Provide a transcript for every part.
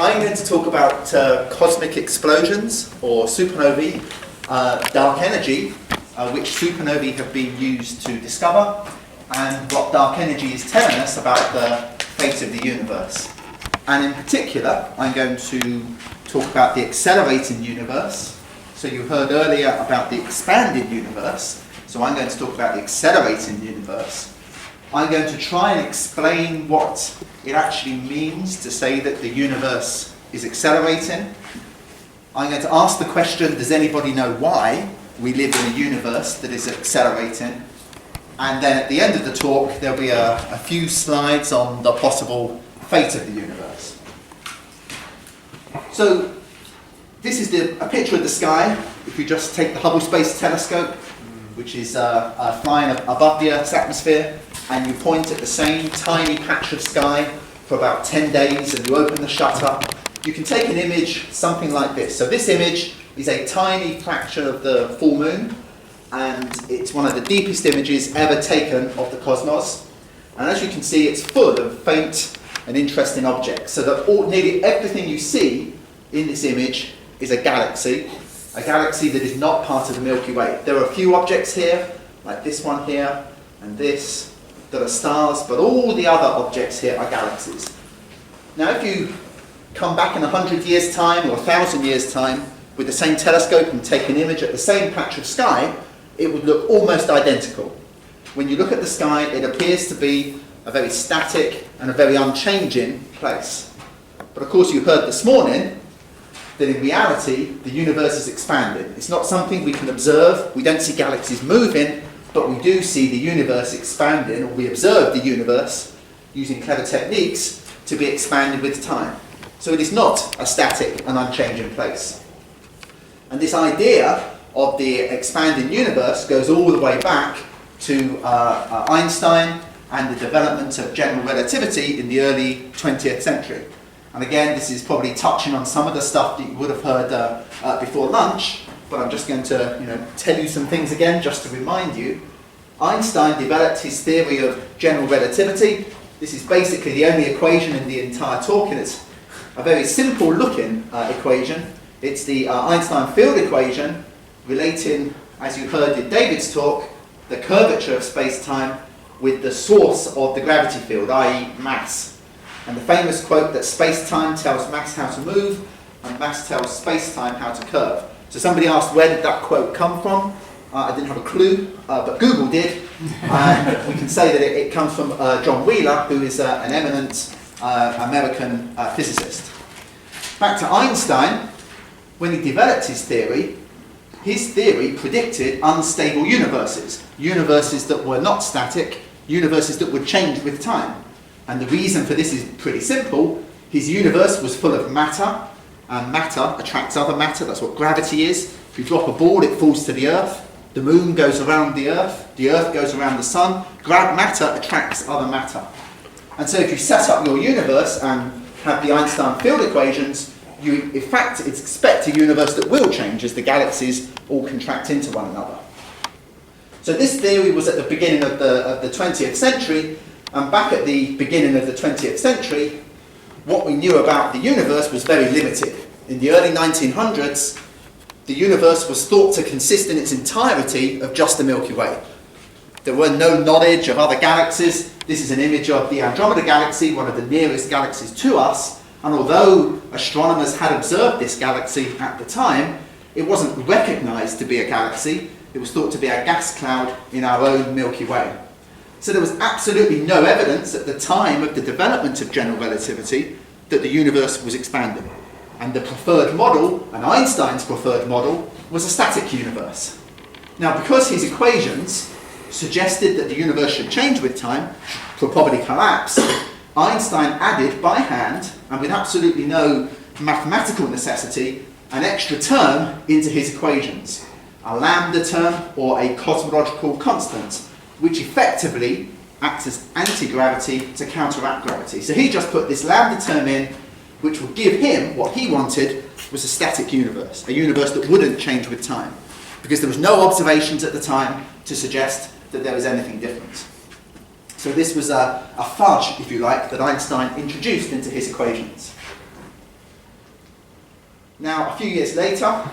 I'm going to talk about cosmic explosions, or supernovae, dark energy, which supernovae have been used to discover, and what dark energy is telling us about the fate of the universe. And in particular, I'm going to talk about the accelerating universe. So you heard earlier about the expanded universe, so I'm going to talk about the accelerating universe. I'm going to try and explain what it actually means to say that the universe is accelerating. I'm going to ask the question, does anybody know why we live in a universe that is accelerating? And then at the end of the talk, there'll be a few slides on the possible fate of the universe. So this is a picture of the sky. If you just take the Hubble Space Telescope, which is flying above the Earth's atmosphere, and you point at the same tiny patch of sky for about 10 days, and you open the shutter, you can take an image something like this. So this image is a tiny fracture of the full moon, and it's one of the deepest images ever taken of the cosmos. And as you can see, it's full of faint and interesting objects. So that nearly everything you see in this image is a galaxy that is not part of the Milky Way. There are a few objects here, like this one here, and this, that are stars, but all the other objects here are galaxies. Now if you come back in 100 years' time or 1,000 years' time with the same telescope and take an image at the same patch of sky, it would look almost identical. When you look at the sky, it appears to be a very static and a very unchanging place. But of course you heard this morning that in reality the universe is expanding. It's not something we can observe. We don't see galaxies moving, but we do see the universe expanding, or we observe the universe using clever techniques to be expanded with time. So it is not a static and unchanging place. And this idea of the expanding universe goes all the way back to Einstein and the development of general relativity in the early 20th century. And again, this is probably touching on some of the stuff that you would have heard before lunch, but I'm just going to tell you some things again just to remind you. Einstein developed his theory of general relativity. This is basically the only equation in the entire talk, and it's a very simple looking equation. It's the Einstein field equation relating, as you heard in David's talk, the curvature of space-time with the source of the gravity field, i.e. mass. And the famous quote that space-time tells mass how to move and mass tells space-time how to curve. So somebody asked, where did that quote come from? I didn't have a clue, but Google did. And we can say that it comes from John Wheeler, who is an eminent American physicist. Back to Einstein, when he developed his theory predicted unstable universes. Universes that were not static, universes that would change with time. And the reason for this is pretty simple. His universe was full of matter, and matter attracts other matter. That's what gravity is. If you drop a ball, it falls to the Earth. The moon goes around the Earth goes around the sun. Matter attracts other matter. And so if you set up your universe and have the Einstein field equations, you in fact expect a universe that will change as the galaxies all contract into one another. So this theory was at the beginning of the 20th century, and back at the beginning of the 20th century, what we knew about the universe was very limited. In the early 1900s, the universe was thought to consist in its entirety of just the Milky Way. There were no knowledge of other galaxies. This is an image of the Andromeda galaxy, one of the nearest galaxies to us. And although astronomers had observed this galaxy at the time, it wasn't recognized to be a galaxy. It was thought to be a gas cloud in our own Milky Way. So there was absolutely no evidence at the time of the development of general relativity that the universe was expanding. And the preferred model, and Einstein's preferred model, was a static universe. Now, because his equations suggested that the universe should change with time, probably collapse, Einstein added by hand, and with absolutely no mathematical necessity, an extra term into his equations. A lambda term, or a cosmological constant, which effectively acts as anti-gravity to counteract gravity. So he just put this lambda term in, which would give him what he wanted was a static universe, a universe that wouldn't change with time, because there was no observations at the time to suggest that there was anything different. So this was a fudge, if you like, that Einstein introduced into his equations. Now, a few years later,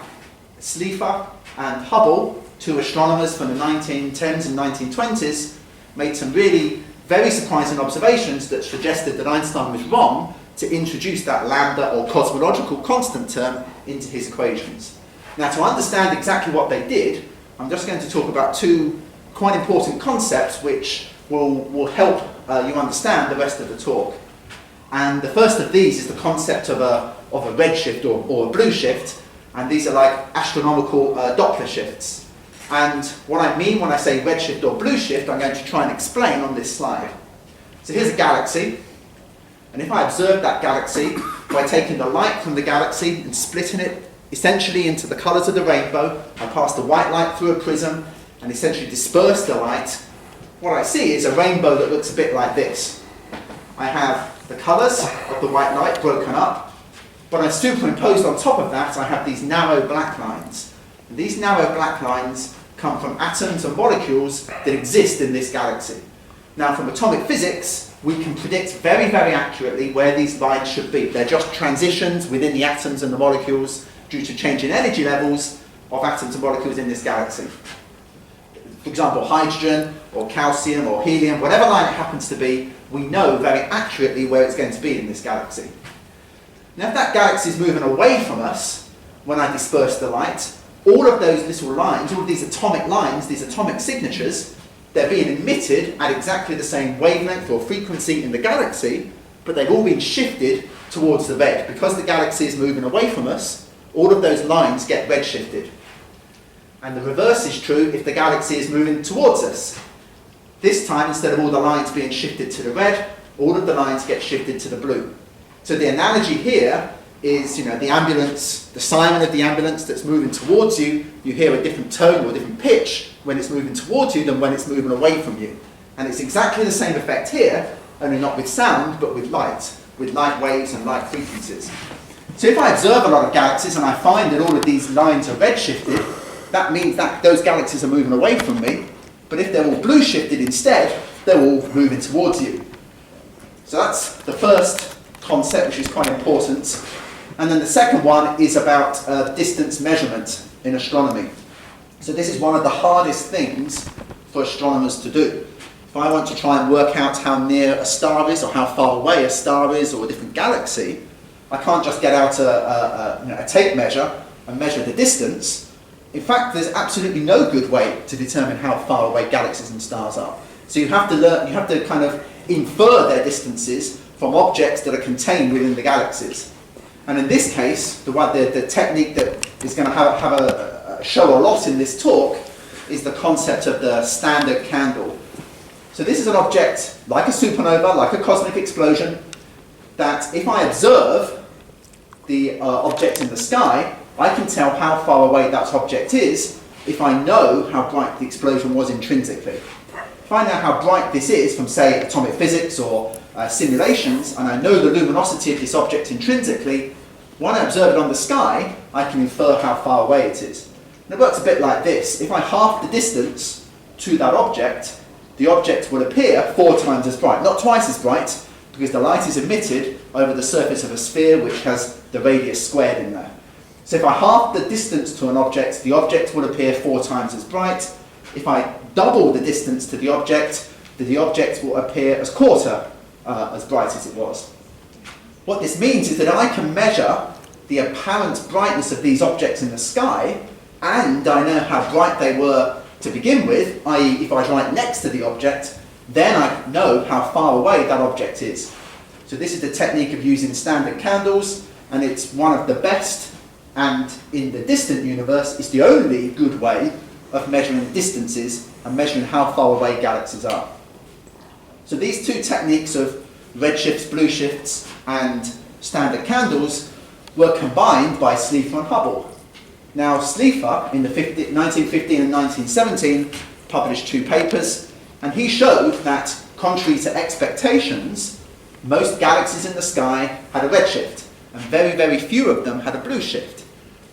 Sullivan and Hubble, two astronomers from the 1910s and 1920s, made some really very surprising observations that suggested that Einstein was wrong to introduce that lambda or cosmological constant term into his equations. Now, to understand exactly what they did, I'm just going to talk about two quite important concepts which will help you understand the rest of the talk. And the first of these is the concept of a redshift or a blue shift, and these are like astronomical Doppler shifts. And what I mean when I say redshift or blue shift, I'm going to try and explain on this slide. So here's a galaxy, and if I observe that galaxy by taking the light from the galaxy and splitting it essentially into the colours of the rainbow, I pass the white light through a prism and essentially disperse the light, what I see is a rainbow that looks a bit like this. I have the colours of the white light broken up, but I'm superimposed on top of that, I have these narrow black lines. And these narrow black lines come from atoms and molecules that exist in this galaxy. Now, from atomic physics, we can predict very, very accurately where these lines should be. They're just transitions within the atoms and the molecules due to changing energy levels of atoms and molecules in this galaxy. For example, hydrogen or calcium or helium, whatever line it happens to be, we know very accurately where it's going to be in this galaxy. Now, if that galaxy is moving away from us, when I disperse the light, all of those little lines, all of these atomic lines, these atomic signatures, they're being emitted at exactly the same wavelength or frequency in the galaxy, but they've all been shifted towards the red. Because the galaxy is moving away from us, all of those lines get redshifted. And the reverse is true if the galaxy is moving towards us. This time, instead of all the lines being shifted to the red, all of the lines get shifted to the blue. So the analogy here is, the ambulance, the siren of the ambulance that's moving towards you, you hear a different tone or a different pitch when it's moving towards you than when it's moving away from you. And it's exactly the same effect here, only not with sound, but with light waves and light frequencies. So if I observe a lot of galaxies and I find that all of these lines are redshifted, that means that those galaxies are moving away from me, but if they're all blue shifted instead, they're all moving towards you. So that's the first concept, which is quite important. And then the second one is about distance measurement in astronomy. So this is one of the hardest things for astronomers to do. If I want to try and work out how near a star is or how far away a star is or a different galaxy, I can't just get out a tape measure and measure the distance. In fact, there's absolutely no good way to determine how far away galaxies and stars are. So you have to kind of infer their distances from objects that are contained within the galaxies. And in this case, the technique that is going to show a lot in this talk is the concept of the standard candle. So this is an object like a supernova, like a cosmic explosion, that if I observe the object in the sky, I can tell how far away that object is if I know how bright the explosion was intrinsically. If I know how bright this is from, say, atomic physics or simulations, and I know the luminosity of this object intrinsically, when I observe it on the sky, I can infer how far away it is. And it works a bit like this. If I halve the distance to that object, the object will appear 4 times as bright. Not twice as bright, because the light is emitted over the surface of a sphere which has the radius squared in there. So if I halve the distance to an object, the object will appear 4 times as bright. If I double the distance to the object will appear as quarter as bright as it was. What this means is that I can measure the apparent brightness of these objects in the sky, and I know how bright they were to begin with, i.e. if I was right next to the object, then I know how far away that object is. So this is the technique of using standard candles, and it's one of the best, and in the distant universe, it's the only good way of measuring distances and measuring how far away galaxies are. So these two techniques of redshifts, blue shifts, and standard candles were combined by Sullivan and Hubble. Now, Sullivan, in the 1915 and 1917, published 2 papers, and he showed that, contrary to expectations, most galaxies in the sky had a redshift, and very, very few of them had a blue shift.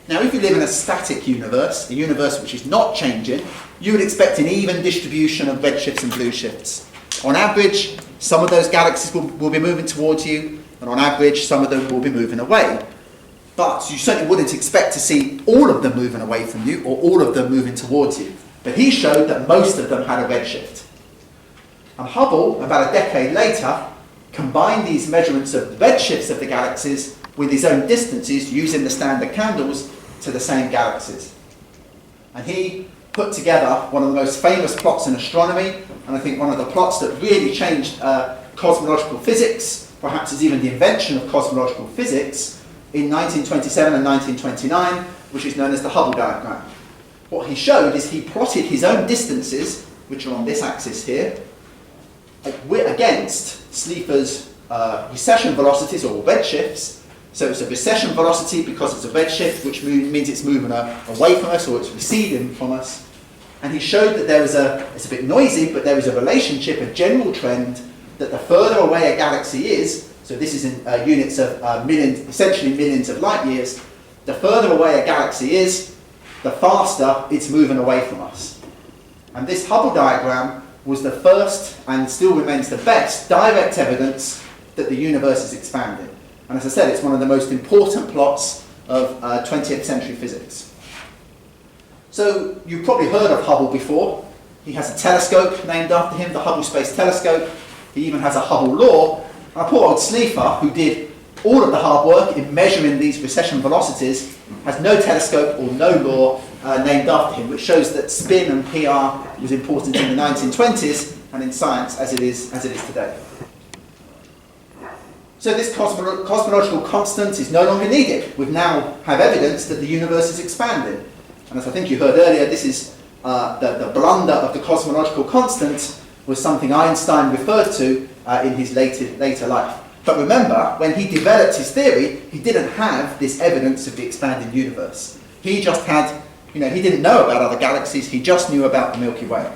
Now, if you live in a static universe, a universe which is not changing, you would expect an even distribution of redshifts and blue shifts. On average, some of those galaxies will be moving towards you, and on average, some of them will be moving away. but you certainly wouldn't expect to see all of them moving away from you or all of them moving towards you. But he showed that most of them had a redshift. And Hubble, about a decade later, combined these measurements of the redshifts of the galaxies with his own distances using the standard candles to the same galaxies. And he put together one of the most famous plots in astronomy, and I think one of the plots that really changed cosmological physics, perhaps is even the invention of cosmological physics, in 1927 and 1929, which is known as the Hubble diagram. What he showed is he plotted his own distances, which are on this axis here, against Slipher's recession velocities or redshifts. So it's a recession velocity because it's a redshift, which means it's moving away from us or it's receding from us. And he showed that there was it's a bit noisy, but there is a relationship, a general trend, that the further away a galaxy is, so this is in units of millions, essentially millions of light years, the further away a galaxy is, the faster it's moving away from us. And this Hubble diagram was the first, and still remains the best, direct evidence that the universe is expanding. And as I said, it's one of the most important plots of 20th century physics. So you've probably heard of Hubble before. He has a telescope named after him, the Hubble Space Telescope. He even has a Hubble law. And poor old Slipher, who did all of the hard work in measuring these recession velocities, has no telescope or no law named after him, which shows that spin and PR was important in the 1920s and in science as it is today. So this cosmological constant is no longer needed. We now have evidence that the universe is expanding. And as I think you heard earlier, this is the blunder of the cosmological constant was something Einstein referred to in his later life. But remember, when he developed his theory, he didn't have this evidence of the expanding universe. He just had, he didn't know about other galaxies, he just knew about the Milky Way.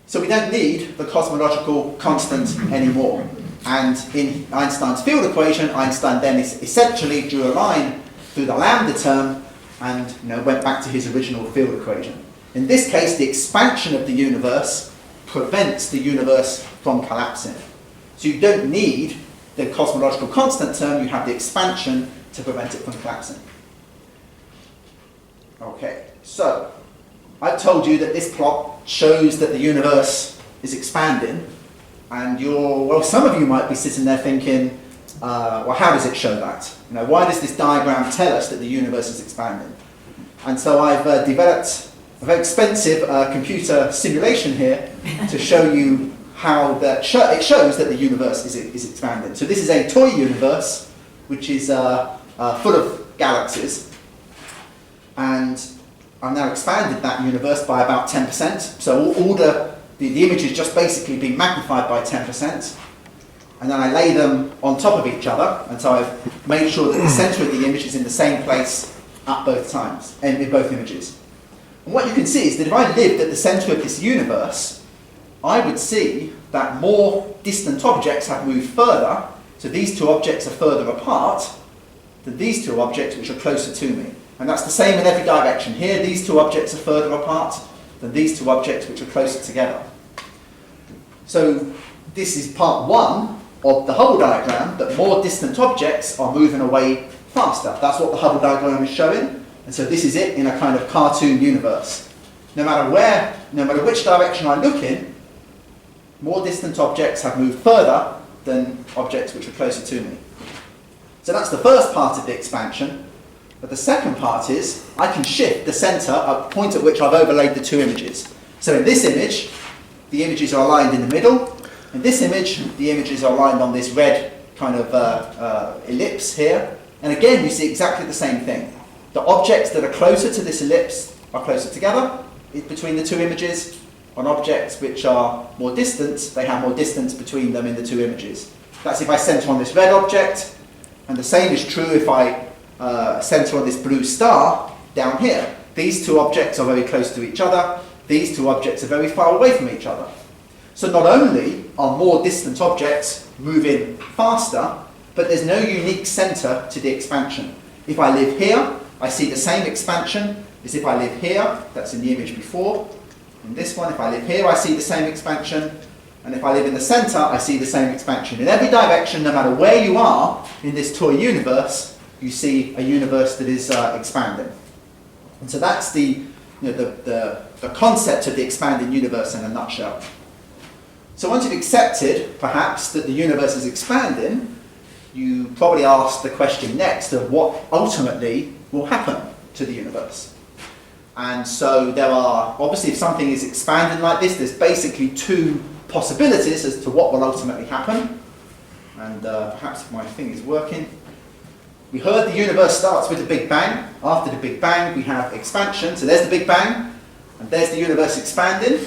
So we don't need the cosmological constant anymore. And in Einstein's field equation, Einstein then essentially drew a line through the lambda term and went back to his original field equation. In this case, the expansion of the universe prevents the universe from collapsing. So you don't need the cosmological constant term, you have the expansion to prevent it from collapsing. Okay, so I've told you that this plot shows that the universe is expanding, and some of you might be sitting there thinking, well, how does it show that? Why does this diagram tell us that the universe is expanding? And so I've developed a very expensive computer simulation here to show you how it shows that the universe is expanding. So this is a toy universe, which is full of galaxies, and I've now expanded that universe by about 10%. So all the image is just basically being magnified by 10. And then I lay them on top of each other, and so I've made sure that the centre of the image is in the same place at both times, and in both images. And what you can see is that if I lived at the centre of this universe, I would see that more distant objects have moved further, so these two objects are further apart than these two objects which are closer to me. And that's the same in every direction. Here, these two objects are further apart than these two objects which are closer together. So this is part one of the Hubble diagram, that more distant objects are moving away faster. That's what the Hubble diagram is showing. And so this is it in a kind of cartoon universe. No matter which direction I look in, more distant objects have moved further than objects which are closer to me. So that's the first part of the expansion. But the second part is, I can shift the centre at the point at which I've overlaid the two images. So in this image, the images are aligned in the middle. In this image, the images are aligned on this red kind of ellipse here. And again, you see exactly the same thing. The objects that are closer to this ellipse are closer together between the two images. On objects which are more distant, they have more distance between them in the two images. That's if I centre on this red object, and the same is true if I centre on this blue star down here. These two objects are very close to each other, these two objects are very far away from each other. So not only are more distant objects moving faster, but there's no unique centre to the expansion. If I live here, I see the same expansion as if I live here, that's in the image before. In this one, if I live here, I see the same expansion. And if I live in the centre, I see the same expansion. In every direction, no matter where you are in this toy universe, you see a universe that is expanding. And so that's the concept of the expanding universe in a nutshell. So once you've accepted, perhaps, that the universe is expanding, you probably ask the question next of what ultimately will happen to the universe. And so there are, obviously, if something is expanding like this, there's basically two possibilities as to what will ultimately happen. And perhaps if my thing is working. We heard the universe starts with the Big Bang. After the Big Bang, we have expansion. So there's the Big Bang, and there's the universe expanding.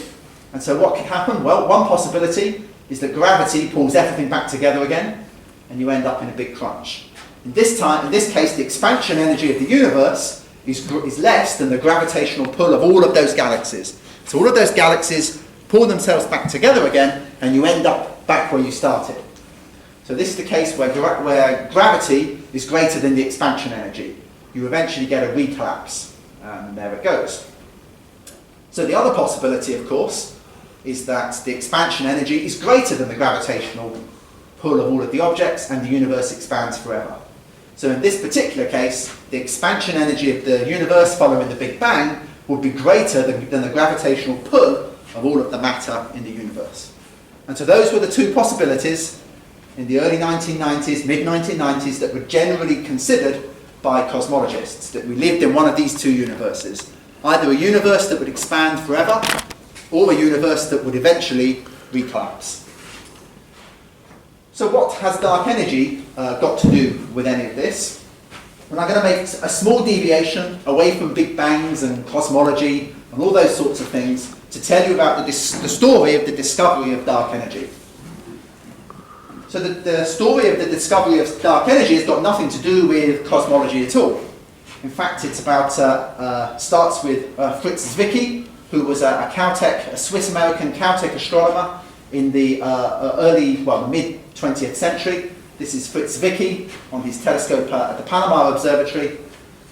And so what can happen? Well, one possibility is that gravity pulls everything back together again, and you end up in a big crunch. In this case, the expansion energy of the universe is less than the gravitational pull of all of those galaxies. So all of those galaxies pull themselves back together again, and you end up back where you started. So this is the case where gravity is greater than the expansion energy. You eventually get a recollapse, and there it goes. So the other possibility, of course, is that the expansion energy is greater than the gravitational pull of all of the objects, and the universe expands forever. So in this particular case, the expansion energy of the universe following the Big Bang would be greater than the gravitational pull of all of the matter in the universe. And so those were the two possibilities in the early 1990s, mid-1990s, that were generally considered by cosmologists, that we lived in one of these two universes. Either a universe that would expand forever, or a universe that would eventually recollapse. So what has dark energy got to do with any of this? Well, I'm going to make a small deviation away from Big Bangs and cosmology and all those sorts of things to tell you about the story of the discovery of dark energy. So the story of the discovery of dark energy has got nothing to do with cosmology at all. In fact, it's about starts with Fritz Zwicky, who was a Swiss-American Caltech astronomer in the mid-20th century. This is Fritz Zwicky on his telescope at the Panama Observatory.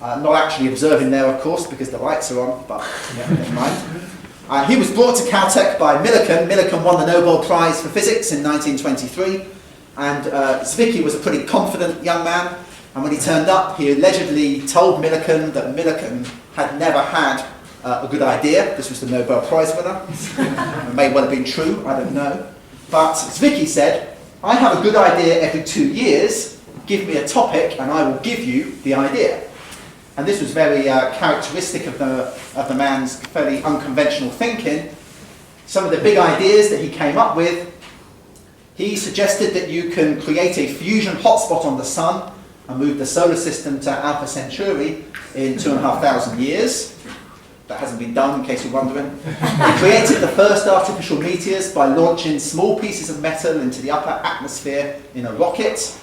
Not actually observing there, of course, because the lights are on, but yeah, never mind. He was brought to Caltech by Millikan. Millikan won the Nobel Prize for Physics in 1923. And Zwicky was a pretty confident young man. And when he turned up, he allegedly told Millikan that Millikan had never had a good idea. This was the Nobel Prize winner. It may well have been true, I don't know. But Zwicky said, I have a good idea every 2 years. Give me a topic and I will give you the idea. And this was very characteristic of the man's fairly unconventional thinking. Some of the big ideas that he came up with, he suggested that you can create a fusion hotspot on the sun and move the solar system to Alpha Centauri in 2,500 years. That hasn't been done, in case you're wondering. He created the first artificial meteors by launching small pieces of metal into the upper atmosphere in a rocket.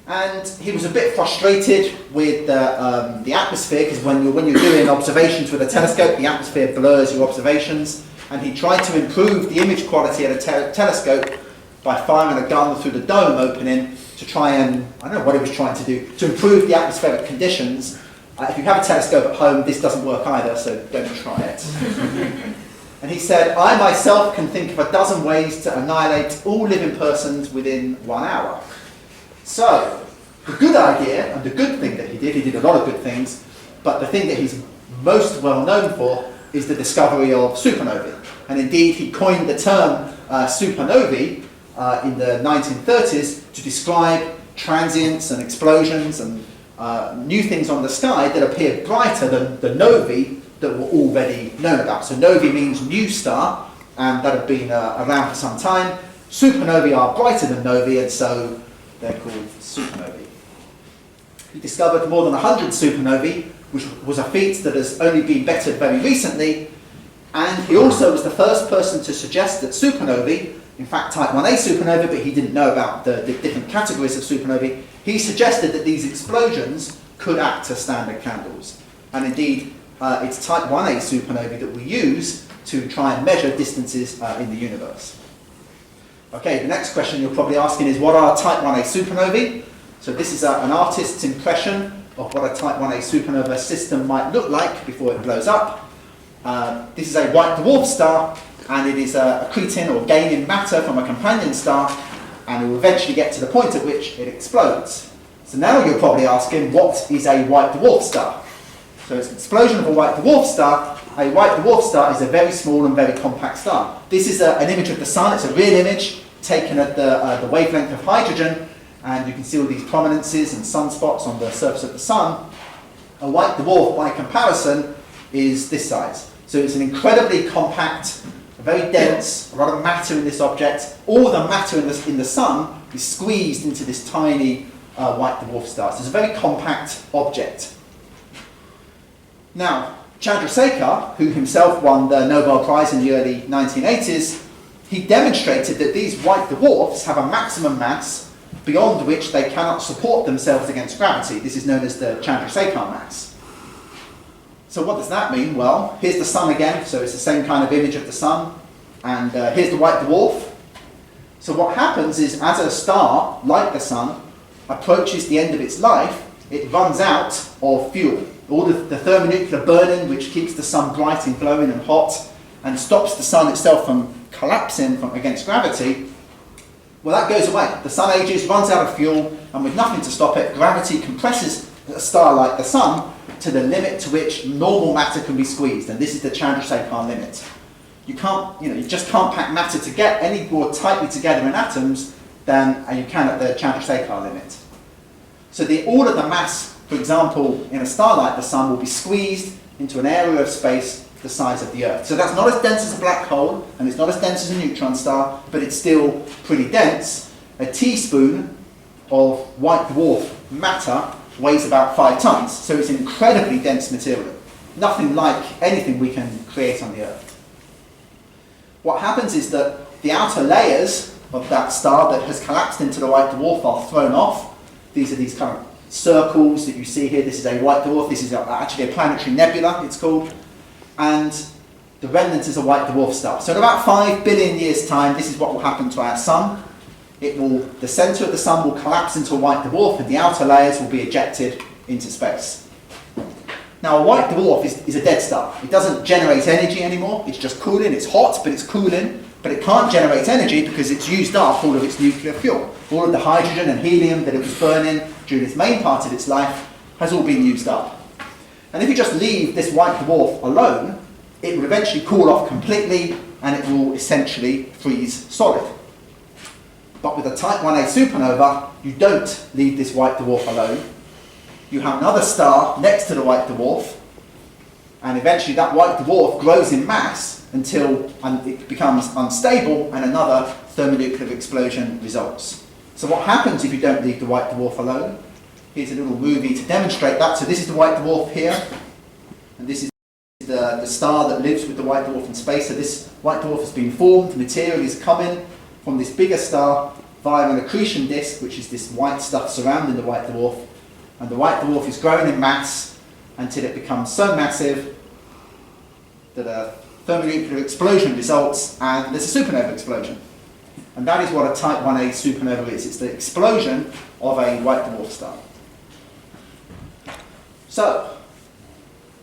And he was a bit frustrated with the atmosphere, because when you're doing observations with a telescope, the atmosphere blurs your observations. And he tried to improve the image quality at a telescope by firing a gun through the dome opening to try and, I don't know what he was trying to do, to improve the atmospheric conditions. If you have a telescope at home, this doesn't work either, so don't try it. And he said, I myself can think of a dozen ways to annihilate all living persons within 1 hour. So, the good idea, and the good thing that he did a lot of good things, but the thing that he's most well known for is the discovery of supernovae. And indeed, he coined the term supernovae in the 1930s to describe transients and explosions and new things on the sky that appeared brighter than the novae that were already known about. So novae means new star, and that have been around for some time. Supernovae are brighter than novae, and so they're called supernovae. He discovered more than 100 supernovae, which was a feat that has only been bettered very recently, and he also was the first person to suggest that supernovae, in fact type 1a supernovae, but he didn't know about the different categories of supernovae, he suggested that these explosions could act as standard candles. And indeed, it's type 1a supernovae that we use to try and measure distances in the universe. Okay, the next question you're probably asking is, what are type 1a supernovae? So this is an artist's impression of what a type 1a supernova system might look like before it blows up. This is a white dwarf star, and it is accreting or gaining matter from a companion star, and it will eventually get to the point at which it explodes. So now you're probably asking, what is a white dwarf star? So it's an explosion of a white dwarf star. A white dwarf star is a very small and very compact star. This is an image of the sun. It's a real image taken at the wavelength of hydrogen, and you can see all these prominences and sunspots on the surface of the sun. A white dwarf, by comparison, is this size. So it's an incredibly compact, very dense, a lot of matter in this object. All the matter in the sun is squeezed into this tiny white dwarf star. So it's a very compact object. Now, Chandrasekhar, who himself won the Nobel Prize in the early 1980s, he demonstrated that these white dwarfs have a maximum mass beyond which they cannot support themselves against gravity. This is known as the Chandrasekhar mass. So what does that mean? Well, here's the sun again, so it's the same kind of image of the sun, and here's the white dwarf. So what happens is, as a star, like the sun, approaches the end of its life, it runs out of fuel. All the thermonuclear burning, which keeps the sun bright and glowing and hot, and stops the sun itself from collapsing against gravity, well, that goes away. The sun ages, runs out of fuel, and with nothing to stop it, gravity compresses a star like the sun to the limit to which normal matter can be squeezed, and this is the Chandrasekhar limit. You just can't pack matter to get any more tightly together in atoms than you can at the Chandrasekhar limit. So all of the mass, for example, in a star like the sun, will be squeezed into an area of space the size of the Earth. So that's not as dense as a black hole, and it's not as dense as a neutron star, but it's still pretty dense. A teaspoon of white dwarf matter weighs about 5 tons, so it's an incredibly dense material. Nothing like anything we can create on the Earth. What happens is that the outer layers of that star that has collapsed into the white dwarf are thrown off. These are these kind of circles that you see here. This is a white dwarf. This is actually a planetary nebula, it's called. And the remnant is a white dwarf star. So in about 5 billion years' time, this is what will happen to our sun. The centre of the sun will collapse into a white dwarf, and the outer layers will be ejected into space. Now, a white dwarf is a dead star. It doesn't generate energy anymore. It's just cooling. It's hot, but it's cooling. But it can't generate energy because it's used up all of its nuclear fuel. All of the hydrogen and helium that it was burning during its main part of its life has all been used up. And if you just leave this white dwarf alone, it will eventually cool off completely, and it will essentially freeze solid. But with a type 1a supernova, you don't leave this white dwarf alone. You have another star next to the white dwarf, and eventually that white dwarf grows in mass until it becomes unstable, and another thermonuclear explosion results. So what happens if you don't leave the white dwarf alone? Here's a little movie to demonstrate that. So this is the white dwarf here, and this is the star that lives with the white dwarf in space. So this white dwarf has been formed, material is coming from this bigger star via an accretion disk, which is this white stuff surrounding the white dwarf, and the white dwarf is growing in mass until it becomes so massive that a thermonuclear explosion results, and there's a supernova explosion. And that is what a type 1a supernova is. It's the explosion of a white dwarf star. So,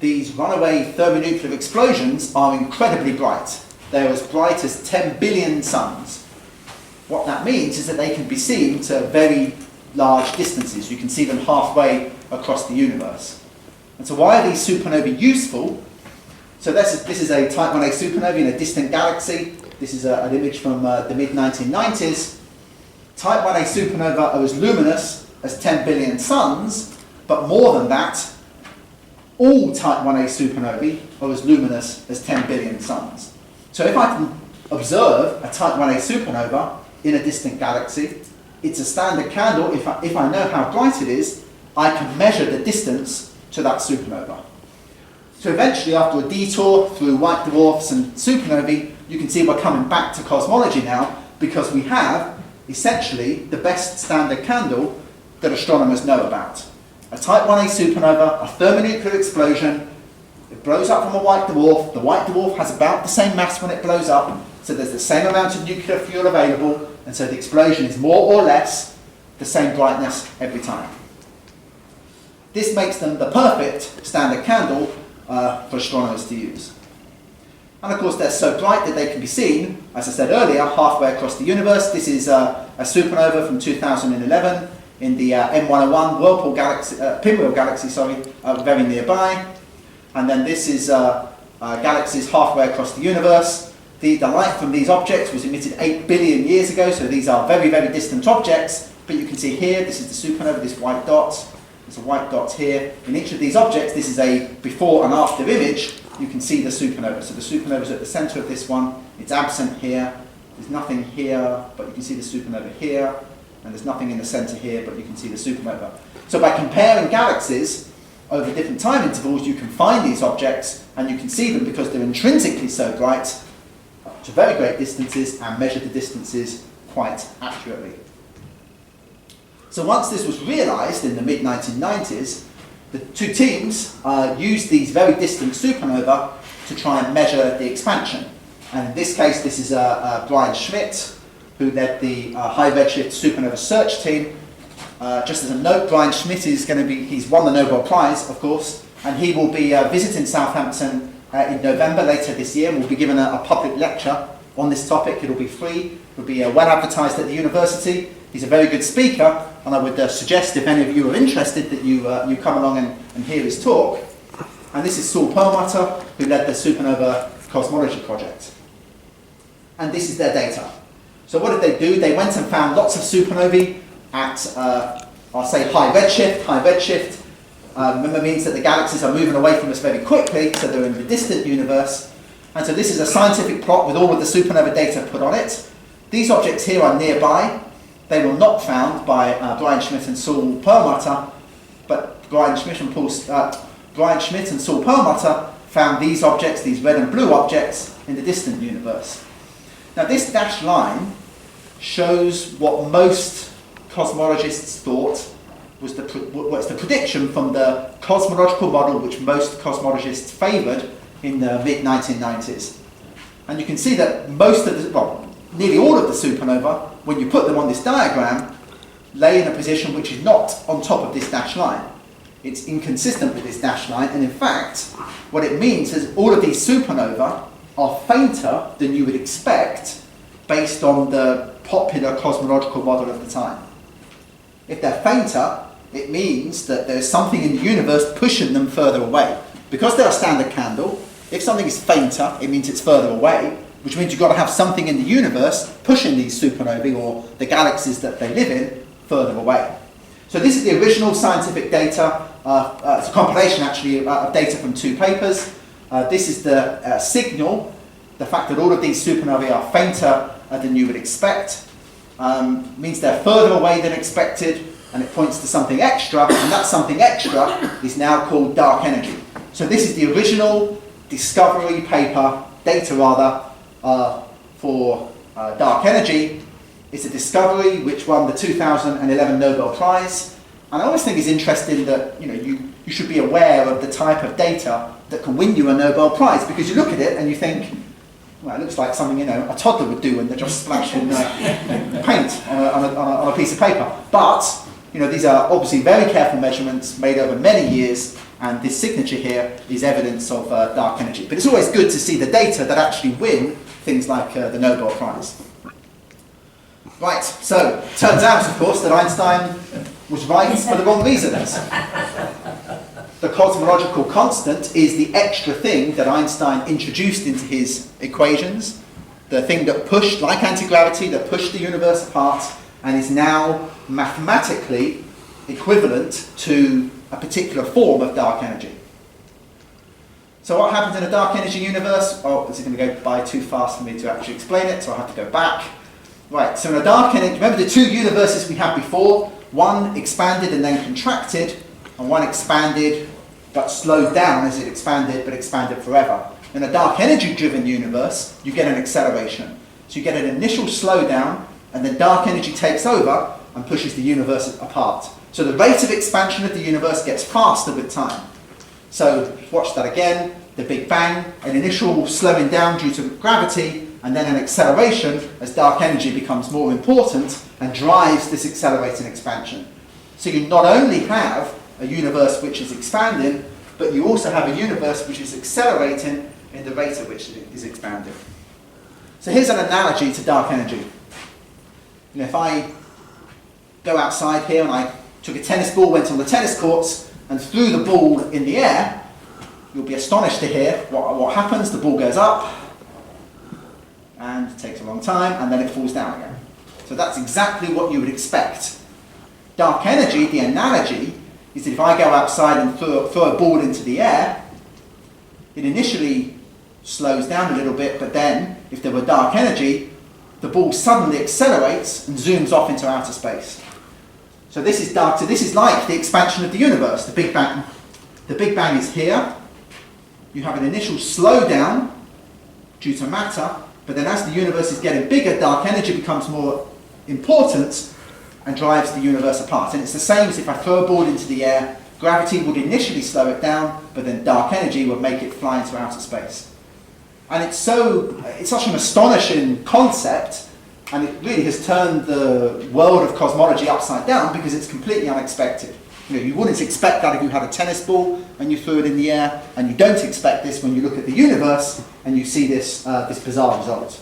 these runaway thermonuclear explosions are incredibly bright. They're as bright as 10 billion suns. What that means is that they can be seen to very large distances. You can see them halfway across the universe. And so why are these supernovae useful? So this is a type 1a supernova in a distant galaxy. This is an image from the mid-1990s. Type 1a supernova are as luminous as 10 billion suns, but more than that, all type 1a supernovae are as luminous as 10 billion suns. So if I can observe a type 1a supernova in a distant galaxy, it's a standard candle. If I know how bright it is, I can measure the distance to that supernova. So eventually, after a detour through white dwarfs and supernovae, you can see we're coming back to cosmology now, because we have essentially the best standard candle that astronomers know about. A type 1a supernova, a thermonuclear explosion. It blows up from a white dwarf. The white dwarf has about the same mass when it blows up, so there's the same amount of nuclear fuel available, and so the explosion is more or less the same brightness every time. This makes them the perfect standard candle for astronomers to use. And of course they're so bright that they can be seen, as I said earlier, halfway across the universe. This is a supernova from 2011 in the M101 Whirlpool galaxy, Pinwheel galaxy, very nearby. And then this is galaxies halfway across the universe. The light from these objects was emitted 8 billion years ago, so these are very, very distant objects. But you can see here, this is the supernova, this white dot. There's a white dot here. In each of these objects, this is a before and after image. You can see the supernova. So the supernova is at the center of this one. It's absent here. There's nothing here, but you can see the supernova here. And there's nothing in the center here, but you can see the supernova. So by comparing galaxies over different time intervals, you can find these objects, and you can see them because they're intrinsically so bright to very great distances and measure the distances quite accurately. So once this was realized in the mid-1990s, the two teams used these very distant supernova to try and measure the expansion. And in this case, this is Brian Schmidt, who led the high redshift supernova search team. Just as a note, Brian Schmidt is going to be, he's won the Nobel Prize, of course, and he will be visiting Southampton in November later this year, and will be given a public lecture on this topic. It'll be free, it'll be well advertised at the university. He's a very good speaker, and I would suggest if any of you are interested that you come along and hear his talk. And this is Saul Perlmutter, who led the Supernova Cosmology Project. And this is their data. So what did they do? They went and found lots of supernovae at, I'll say, high redshift. High redshift, remember, means that the galaxies are moving away from us very quickly, so they're in the distant universe. And so this is a scientific plot with all of the supernova data put on it. These objects here are nearby. They were not found by Brian Schmidt and Saul Perlmutter, but Brian Schmidt and Saul Perlmutter found these objects, these red and blue objects, in the distant universe. Now this dashed line shows what most cosmologists thought was the prediction from the cosmological model which most cosmologists favoured in the mid-1990s. And you can see that most of the, well, nearly all of the supernova, when you put them on this diagram, lay in a position which is not on top of this dashed line. It's inconsistent with this dashed line, and in fact, what it means is all of these supernova are fainter than you would expect based on the popular cosmological model of the time. If they're fainter, it means that there's something in the universe pushing them further away. Because they're a standard candle, if something is fainter, it means it's further away, which means you've got to have something in the universe pushing these supernovae, or the galaxies that they live in, further away. So this is the original scientific data. It's a compilation, actually, of data from two papers. This is the signal, the fact that all of these supernovae are fainter than you would expect. Means they're further away than expected, and it points to something extra, and that something extra is now called dark energy. So this is the original discovery paper, data rather, for dark energy. It's a discovery which won the 2011 Nobel Prize. And I always think it's interesting that you should be aware of the type of data that can win you a Nobel Prize, because you look at it and you think, well, it looks like something a toddler would do when they're just splashing paint on a piece of paper. But these are obviously very careful measurements made over many years, and this signature here is evidence of dark energy. But it's always good to see the data that actually win things like the Nobel Prize. Right, so turns out, of course, that Einstein was right for the wrong reasons. The cosmological constant is the extra thing that Einstein introduced into his equations, the thing that pushed, like anti-gravity, that pushed the universe apart, and is now mathematically equivalent to a particular form of dark energy. So what happens in a dark energy universe? Oh, this is going to go by too fast for me to actually explain it, so I have to go back. Right, so in a dark energy, remember the two universes we had before? One expanded and then contracted, and one expanded but slowed down as it expanded, but expanded forever. In a dark energy driven universe, you get an acceleration. So you get an initial slowdown, and then dark energy takes over and pushes the universe apart. So the rate of expansion of the universe gets faster with time. So watch that again, the Big Bang, an initial slowing down due to gravity, and then an acceleration as dark energy becomes more important and drives this accelerating expansion. So you not only have a universe which is expanding, but you also have a universe which is accelerating in the rate at which it is expanding. So here's an analogy to dark energy. You know, if I go outside here and I took a tennis ball, went on the tennis courts and threw the ball in the air, you'll be astonished to hear what happens. The ball goes up and it takes a long time and then it falls down again. So that's exactly what you would expect. Dark energy, the analogy, is that if I go outside and throw a ball into the air, it initially slows down a little bit, but then, if there were dark energy, the ball suddenly accelerates and zooms off into outer space. So this is dark. So this is like the expansion of the universe, the Big Bang. The Big Bang is here. You have an initial slowdown due to matter, but then as the universe is getting bigger, dark energy becomes more important and drives the universe apart. And it's the same as if I throw a ball into the air, gravity would initially slow it down, but then dark energy would make it fly into outer space. And it's such an astonishing concept, and it really has turned the world of cosmology upside down because it's completely unexpected. You know, you wouldn't expect that if you had a tennis ball and you threw it in the air, and you don't expect this when you look at the universe and you see this bizarre result.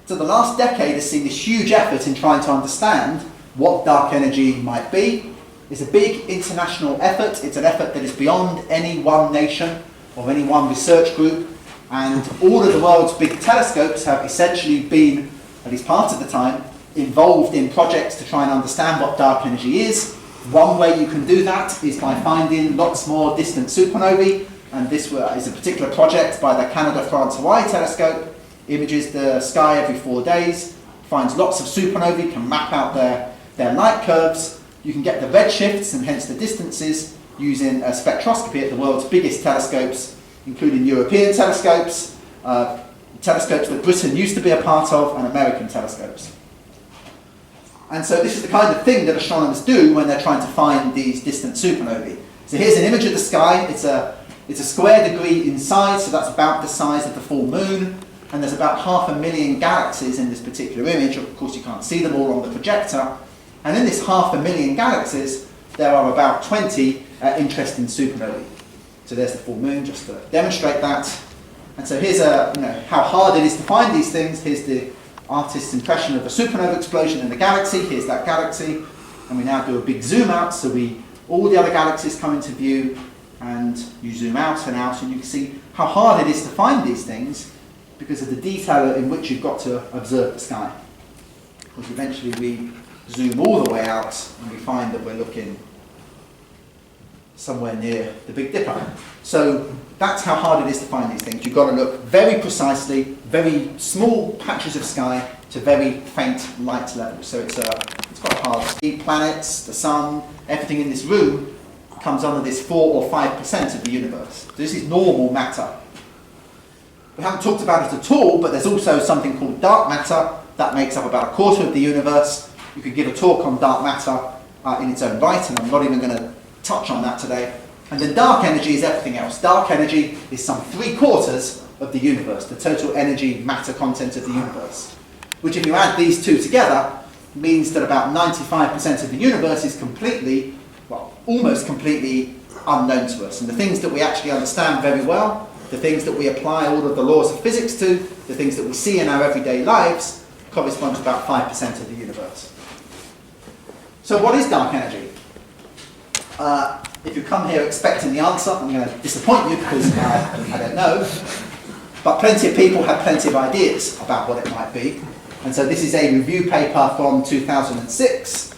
So the last decade has seen this huge effort in trying to understand what dark energy might be. It's a big international effort. It's an effort that is beyond any one nation or any one research group, and all of the world's big telescopes have essentially been, at least part of the time, involved in projects to try and understand what dark energy is. One way you can do that is by finding lots more distant supernovae, and this is a particular project by the Canada, France, Hawaii telescope. Images the sky every 4 days, finds lots of supernovae, can map out their light curves. You can get the redshifts and hence the distances using spectroscopy at the world's biggest telescopes, including European telescopes, telescopes that Britain used to be a part of, and American telescopes. And so this is the kind of thing that astronomers do when they're trying to find these distant supernovae. So here's an image of the sky. It's a square degree in size, so that's about the size of the full moon. And there's about 500,000 galaxies in this particular image. Of course, you can't see them all on the projector. And in this 500,000 galaxies, there are about 20 interesting supernovae. So there's the full moon, just to demonstrate that. And so here's how hard it is to find these things. Here's the artist's impression of a supernova explosion in the galaxy. Here's that galaxy. And we now do a big zoom out, so all the other galaxies come into view, and you zoom out, and you can see how hard it is to find these things because of the detail in which you've got to observe the sky. Because eventually we zoom all the way out and we find that we're looking somewhere near the Big Dipper. So that's how hard it is to find these things. You've got to look very precisely, very small patches of sky to very faint light levels. So it's quite hard. The planets, the sun, everything in this room comes under this 4 or 5% of the universe. So this is normal matter. We haven't talked about it at all, but there's also something called dark matter that makes up about a quarter of the universe. You could give a talk on dark matter in its own right, and I'm not even going to touch on that today. And then dark energy is everything else. Dark energy is some 3/4 of the universe, the total energy matter content of the universe. Which, if you add these two together, means that about 95% of the universe is completely, well, almost completely unknown to us. And the things that we actually understand very well, the things that we apply all of the laws of physics to, the things that we see in our everyday lives, correspond to about 5% of the universe. So what is dark energy? If you come here expecting the answer, I'm going to disappoint you because I don't know. But plenty of people have plenty of ideas about what it might be. And so this is a review paper from 2006.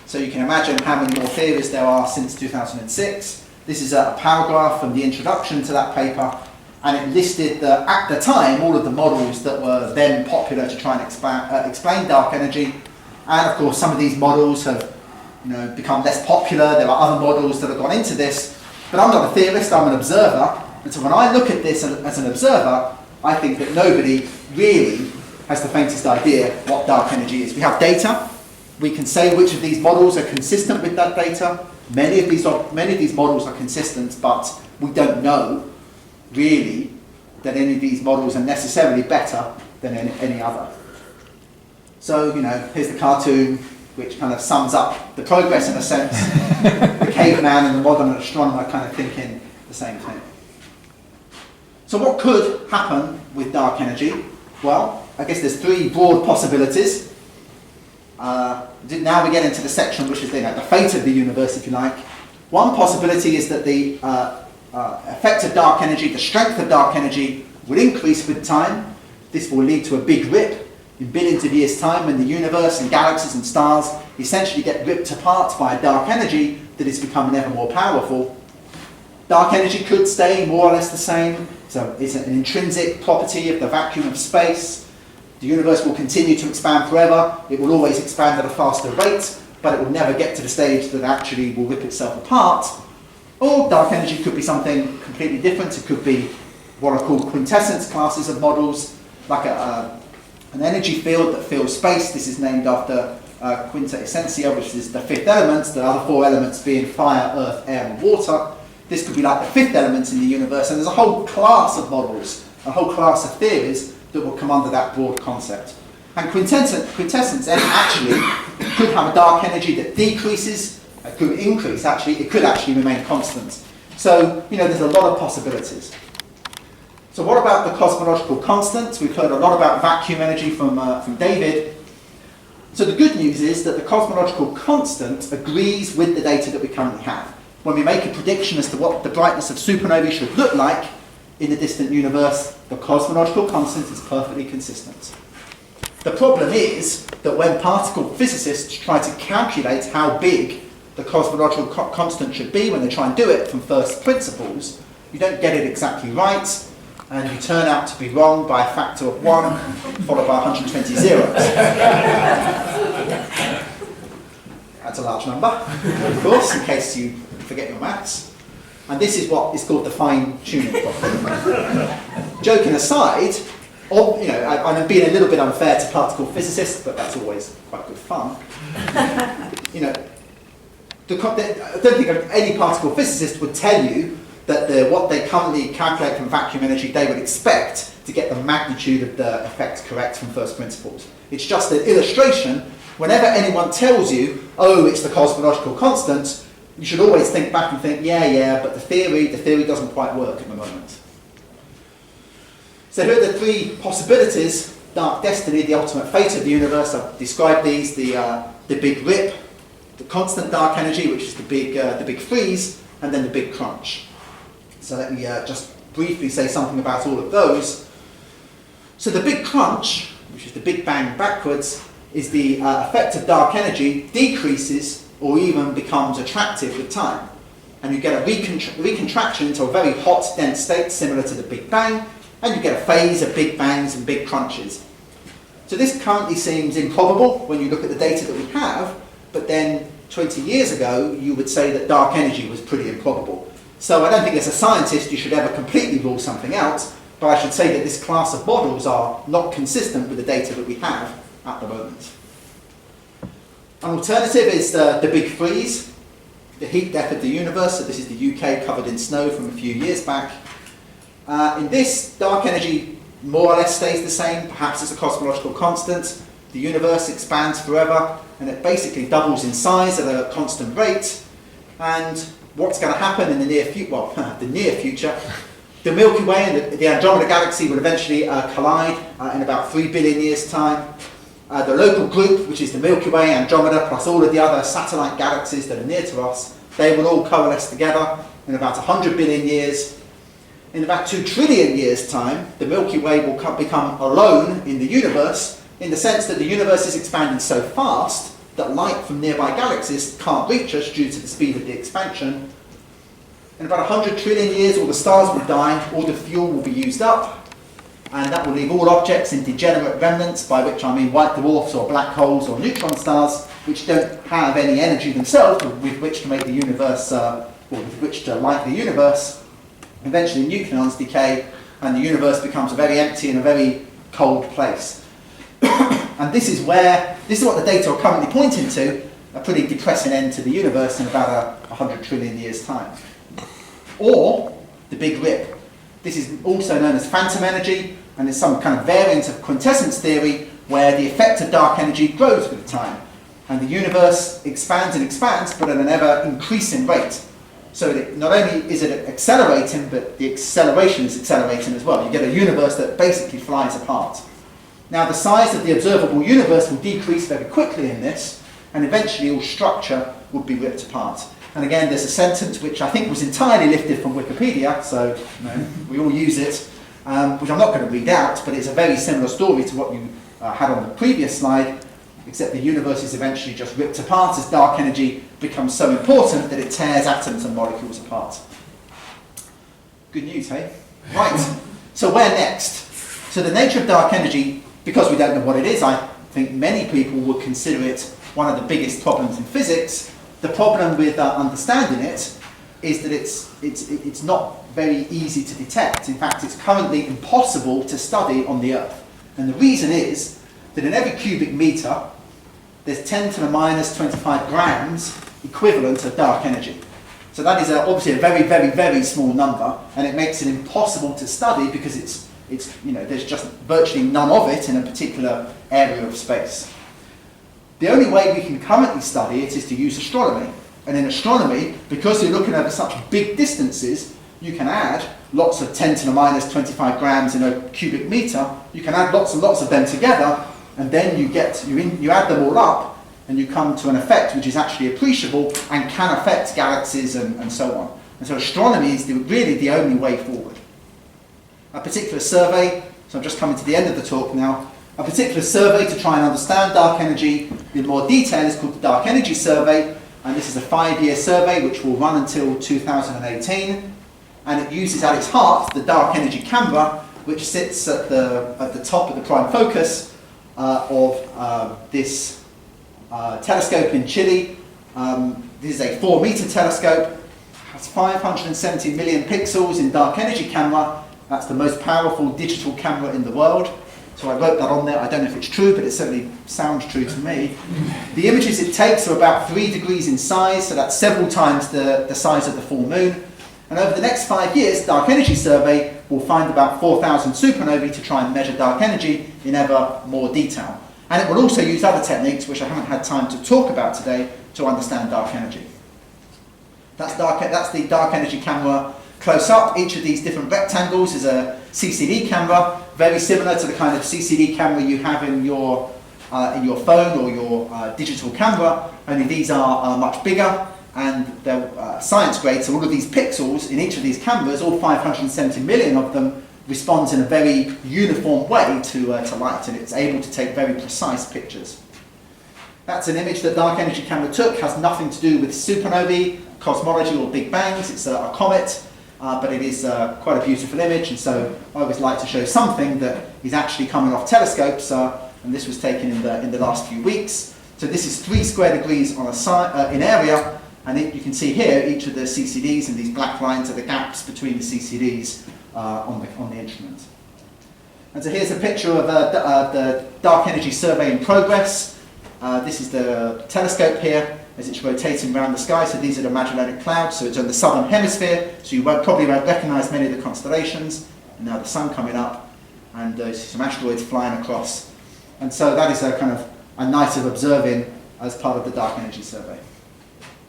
So you can imagine how many more theories there are since 2006. This is a paragraph from the introduction to that paper, and it listed, at the time, all of the models that were then popular to try and explain dark energy. And of course, some of these models have become less popular. There are other models that have gone into this. But I'm not a theorist, I'm an observer. And so when I look at this as an observer, I think that nobody really has the faintest idea what dark energy is. We have data. We can say which of these models are consistent with that data. Many of these models are consistent, but we don't know really that any of these models are necessarily better than any other. So, here's the cartoon, which kind of sums up the progress in a sense. The caveman and the modern astronomer kind of thinking the same thing. So what could happen with dark energy? Well, I guess there's three broad possibilities. Now we get into the section which is the fate of the universe, if you like. One possibility is that the effect of dark energy, the strength of dark energy, will increase with time. This will lead to a big rip in billions of years' time when the universe and galaxies and stars essentially get ripped apart by a dark energy that is becoming ever more powerful. Dark energy could stay more or less the same. So it's an intrinsic property of the vacuum of space. The universe will continue to expand forever. It will always expand at a faster rate, but it will never get to the stage that actually will rip itself apart. Or dark energy could be something completely different. It could be what are called quintessence classes of models, like an energy field that fills space. This is named after quinta essentia, which is the fifth element, the other four elements being fire, earth, air, and water. This could be like the fifth element in the universe, and there's a whole class of models, a whole class of theories that will come under that broad concept. And quintessence actually could have a dark energy that decreases, it could increase actually, it could actually remain constant. So, there's a lot of possibilities. So what about the cosmological constant? We've heard a lot about vacuum energy from David. So the good news is that the cosmological constant agrees with the data that we currently have. When we make a prediction as to what the brightness of supernovae should look like in the distant universe, the cosmological constant is perfectly consistent. The problem is that when particle physicists try to calculate how big the cosmological constant should be when they try and do it from first principles, you don't get it exactly right, and you turn out to be wrong by a factor of 1, followed by 120 zeros. That's a large number, of course, in case you forget your maths. And this is what is called the fine-tuning problem. Joking aside, I'm being a little bit unfair to particle physicists, but that's always quite good fun. I don't think any particle physicist would tell you that what they currently calculate from vacuum energy, they would expect to get the magnitude of the effect correct from first principles. It's just an illustration. Whenever anyone tells you, oh, it's the cosmological constant, you should always think back and think, yeah, but the theory doesn't quite work at the moment. So here are the three possibilities: dark destiny, the ultimate fate of the universe. I've described these: the big rip, the constant dark energy, which is the big freeze, and then the big crunch. So let me just briefly say something about all of those. So the big crunch, which is the Big Bang backwards, is the effect of dark energy decreases or even becomes attractive with time. And you get a recontraction into a very hot, dense state similar to the Big Bang, and you get a phase of big bangs and big crunches. So this currently seems improbable when you look at the data that we have, but then 20 years ago you would say that dark energy was pretty improbable. So I don't think as a scientist you should ever completely rule something out, but I should say that this class of models are not consistent with the data that we have at the moment. An alternative is the big freeze, the heat death of the universe. So this is the UK covered in snow from a few years back. In this, dark energy more or less stays the same, perhaps it's a cosmological constant. The universe expands forever, and it basically doubles in size at a constant rate. And what's going to happen in the near future, the Milky Way and the Andromeda Galaxy will eventually collide in about 3 billion years' time. The local group, which is the Milky Way, Andromeda, plus all of the other satellite galaxies that are near to us, they will all coalesce together in about 100 billion years. In about 2 trillion years' time, the Milky Way will become alone in the universe, in the sense that the universe is expanding so fast that light from nearby galaxies can't reach us due to the speed of the expansion. In about 100 trillion years, all the stars will die, all the fuel will be used up, and that will leave all objects in degenerate remnants, by which I mean white dwarfs or black holes or neutron stars, which don't have any energy themselves with which to make the universe, or with which to light the universe. Eventually neutrons decay, and the universe becomes a very empty and a very cold place. And this is what the data are currently pointing to, a pretty depressing end to the universe in about 100 trillion years' time. Or the big rip. This is also known as phantom energy, and is some kind of variant of quintessence theory where the effect of dark energy grows with time, and the universe expands and expands, but at an ever increasing rate. So that not only is it accelerating, but the acceleration is accelerating as well. You get a universe that basically flies apart. Now the size of the observable universe will decrease very quickly in this, and eventually all structure would be ripped apart. And again, there's a sentence which I think was entirely lifted from Wikipedia, so we all use it, which I'm not going to read out, but it's a very similar story to what you had on the previous slide, except the universe is eventually just ripped apart as dark energy becomes so important that it tears atoms and molecules apart. Good news, hey? Right, so where next? So the nature of dark energy, because we don't know what it is, I think many people would consider it one of the biggest problems in physics. The problem with understanding it is that it's not very easy to detect. In fact, it's currently impossible to study on the Earth. And the reason is that in every cubic meter, there's 10 to the minus 25 grams equivalent of dark energy. So that is obviously a very, very, very small number, and it makes it impossible to study because there's just virtually none of it in a particular area of space. The only way we can currently study it is to use astronomy. And in astronomy, because you're looking over such big distances, you can add lots of 10 to the minus 25 grams in a cubic meter. You can add lots and lots of them together, and then you add them all up, and you come to an effect which is actually appreciable and can affect galaxies and so on. And so astronomy is really the only way forward. A particular survey, so I'm just coming to the end of the talk now, a particular survey to try and understand dark energy in more detail is called the Dark Energy Survey, and this is a 5-year survey which will run until 2018, and it uses at its heart the dark energy camera, which sits at the top of the prime focus of this telescope in Chile. This is a 4-meter telescope, has 570 million pixels in dark energy camera. That's the most powerful digital camera in the world. So I wrote that on there. I don't know if it's true, but it certainly sounds true to me. The images it takes are about 3 degrees in size, so that's several times the size of the full moon. And over the next 5 years, Dark Energy Survey will find about 4,000 supernovae to try and measure dark energy in ever more detail. And it will also use other techniques, which I haven't had time to talk about today, to understand dark energy. That's the dark energy camera close up. Each of these different rectangles is a CCD camera, very similar to the kind of CCD camera you have in your phone or your digital camera, only these are much bigger, and they're science grade, so all of these pixels in each of these cameras, all 570 million of them, responds in a very uniform way to light, and it's able to take very precise pictures. That's an image that Dark Energy Camera took. Has nothing to do with supernovae, cosmology or big bangs. It's a comet, but it is quite a beautiful image, and so I always like to show something that is actually coming off telescopes, and this was taken in the last few weeks. So this is 3 square degrees on in area, and you can see here each of the CCDs, and these black lines are the gaps between the CCDs on the instrument. And so here's a picture of the Dark Energy Survey in progress. This is the telescope here as it's rotating around the sky. So these are the Magellanic Clouds, so it's on the southern hemisphere, so you probably won't recognise many of the constellations. And now the sun coming up, and there's some asteroids flying across. And so that is a kind of a night of observing as part of the Dark Energy Survey.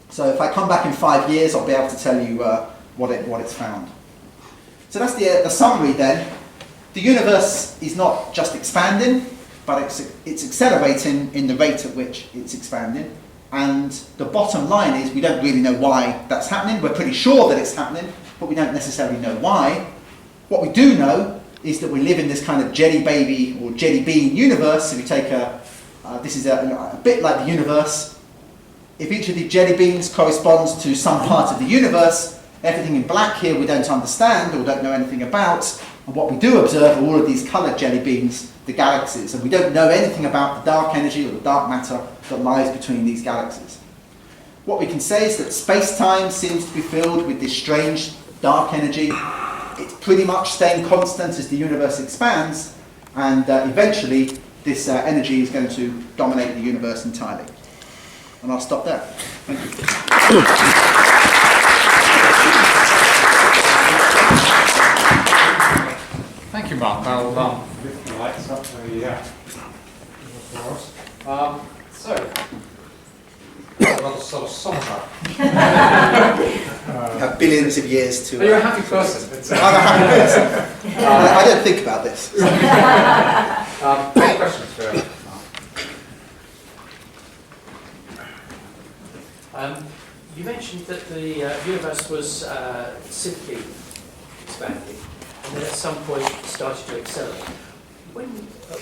So if I come back in 5 years, I'll be able to tell you what it's found. So that's the summary then. The universe is not just expanding, but it's accelerating in the rate at which it's expanding. And the bottom line is we don't really know why that's happening. We're pretty sure that it's happening, but we don't necessarily know why. What we do know is that we live in this kind of jelly baby or jelly bean universe. So we take this is a bit like the universe. If each of the jelly beans corresponds to some part of the universe, everything in black here we don't understand or don't know anything about. And what we do observe are all of these coloured jelly beans, the galaxies, and we don't know anything about the dark energy or the dark matter that lies between these galaxies. What we can say is that space-time seems to be filled with this strange dark energy. It's pretty much staying constant as the universe expands, and eventually this energy is going to dominate the universe entirely. And I'll stop there. Thank you. Thank you, Mark. I'll lift the lights up so so, a lot of sort of sauna. billions of years to... Are you a happy person? I'm a happy person. I don't think about this. Any questions for Mark? You mentioned that the universe was simply expanding, and then at some point started to accelerate. At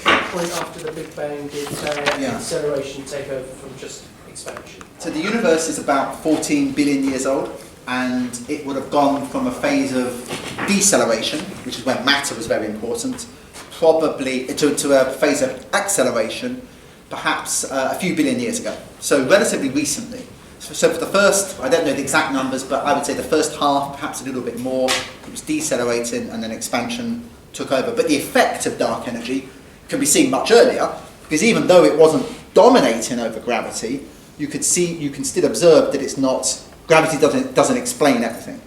what point after the Big Bang did acceleration take over from just expansion? So the universe is about 14 billion years old, and it would have gone from a phase of deceleration, which is when matter was very important, probably to a phase of acceleration, perhaps a few billion years ago. So relatively recently. So for the first, I don't know the exact numbers, but I would say the first half, perhaps a little bit more, it was decelerating and then expansion took over. But the effect of dark energy can be seen much earlier, because even though it wasn't dominating over gravity, you can still observe that it's not, gravity doesn't explain everything.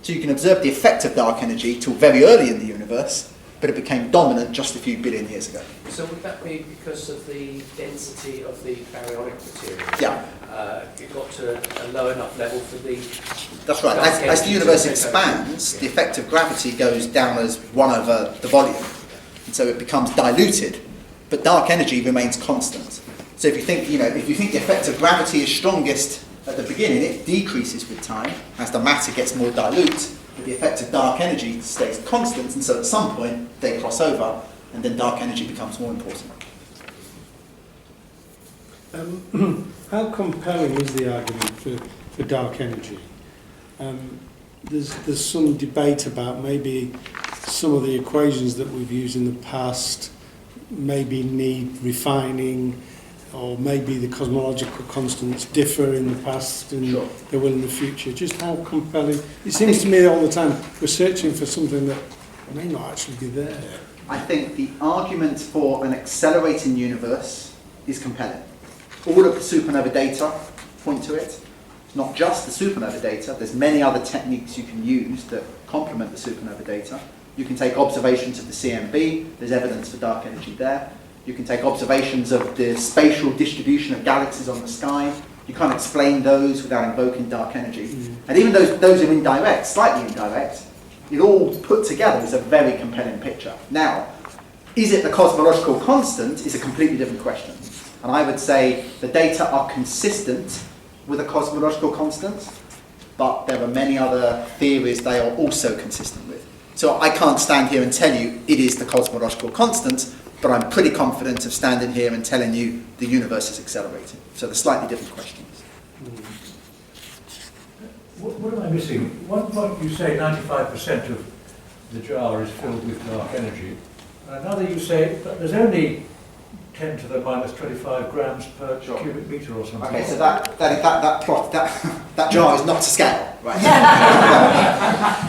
So you can observe the effect of dark energy till very early in the universe, but it became dominant just a few billion years ago. So would that be because of the density of the baryonic material? Yeah. It got to a low enough level for the... That's right. As the universe expands, the effect of gravity goes down as 1 over the volume. And so it becomes diluted, but dark energy remains constant. So if you think the effect of gravity is strongest at the beginning, it decreases with time as the matter gets more dilute, but the effect of dark energy stays constant, and so at some point they cross over, and then dark energy becomes more important. How compelling is the argument for dark energy? There's some debate about maybe some of the equations that we've used in the past maybe need refining, or maybe the cosmological constants differ in the past and they will in the future. Just how compelling. It seems to me all the time we're searching for something that may not actually be there. I think the argument for an accelerating universe is compelling. All of the supernova data point to it. It's not just the supernova data. There's many other techniques you can use that complement the supernova data. You can take observations of the CMB. There's evidence for dark energy there. You can take observations of the spatial distribution of galaxies on the sky. You can't explain those without invoking dark energy. And even though those are indirect, slightly indirect, it all put together is a very compelling picture. Now, is it the cosmological constant is a completely different question. And I would say the data are consistent with a cosmological constant, but there are many other theories they are also consistent with. So I can't stand here and tell you it is the cosmological constant, but I'm pretty confident of standing here and telling you the universe is accelerating. So they're slightly different questions. What am I missing? One point you say 95% of the jar is filled with dark energy. Another you say that there's only 10 to the minus 25 grams per cubic metre or something. Okay, so that jar is not to scale, right?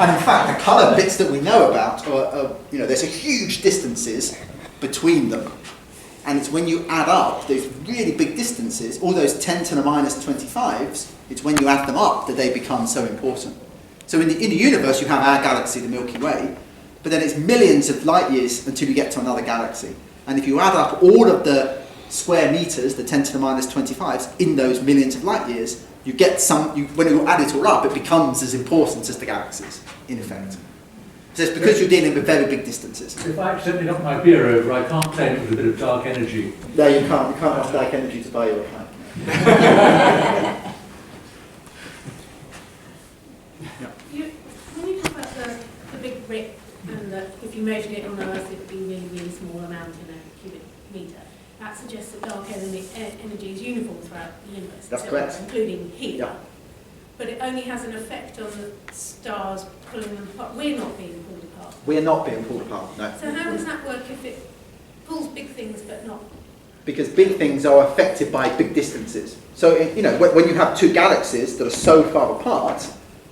And in fact, the colour bits that we know about are there's a huge distances between them. And it's when you add up those really big distances, all those 10 to the minus 25s, it's when you add them up that they become so important. So in the universe, you have our galaxy, the Milky Way, but then it's millions of light years until you get to another galaxy. And if you add up all of the square meters, the 10 to the minus 25s, in those millions of light years, you get when you add it all up, it becomes as important as the galaxies, in effect. So it's because you're dealing with very big distances. If I accidentally knock my beer over, I can't claim it with a bit of dark energy. No, you can't. You can't have dark energy to buy your account. When you talk about the big rip, and that if you measured it on Earth, it would be a really, really small amount in a cubic metre, that suggests that dark energy is uniform throughout the universe. That's correct. Including here. Yeah. But it only has an effect on the stars pulling them apart. We're not being pulled apart. We're not being pulled apart, no. So how does that work if it pulls big things but not? Because big things are affected by big distances. So, when you have two galaxies that are so far apart,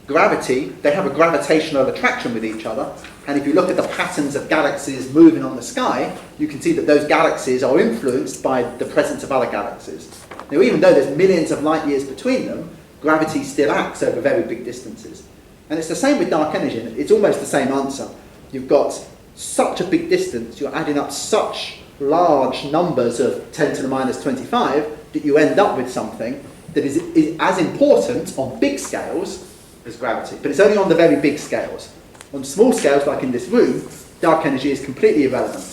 they have a gravitational attraction with each other. And if you look at the patterns of galaxies moving on the sky, you can see that those galaxies are influenced by the presence of other galaxies. Now, even though there's millions of light years between them, gravity still acts over very big distances. And it's the same with dark energy. It's almost the same answer. You've got such a big distance, you're adding up such large numbers of 10 to the minus 25 that you end up with something that is as important on big scales as gravity. But it's only on the very big scales. On small scales, like in this room, dark energy is completely irrelevant.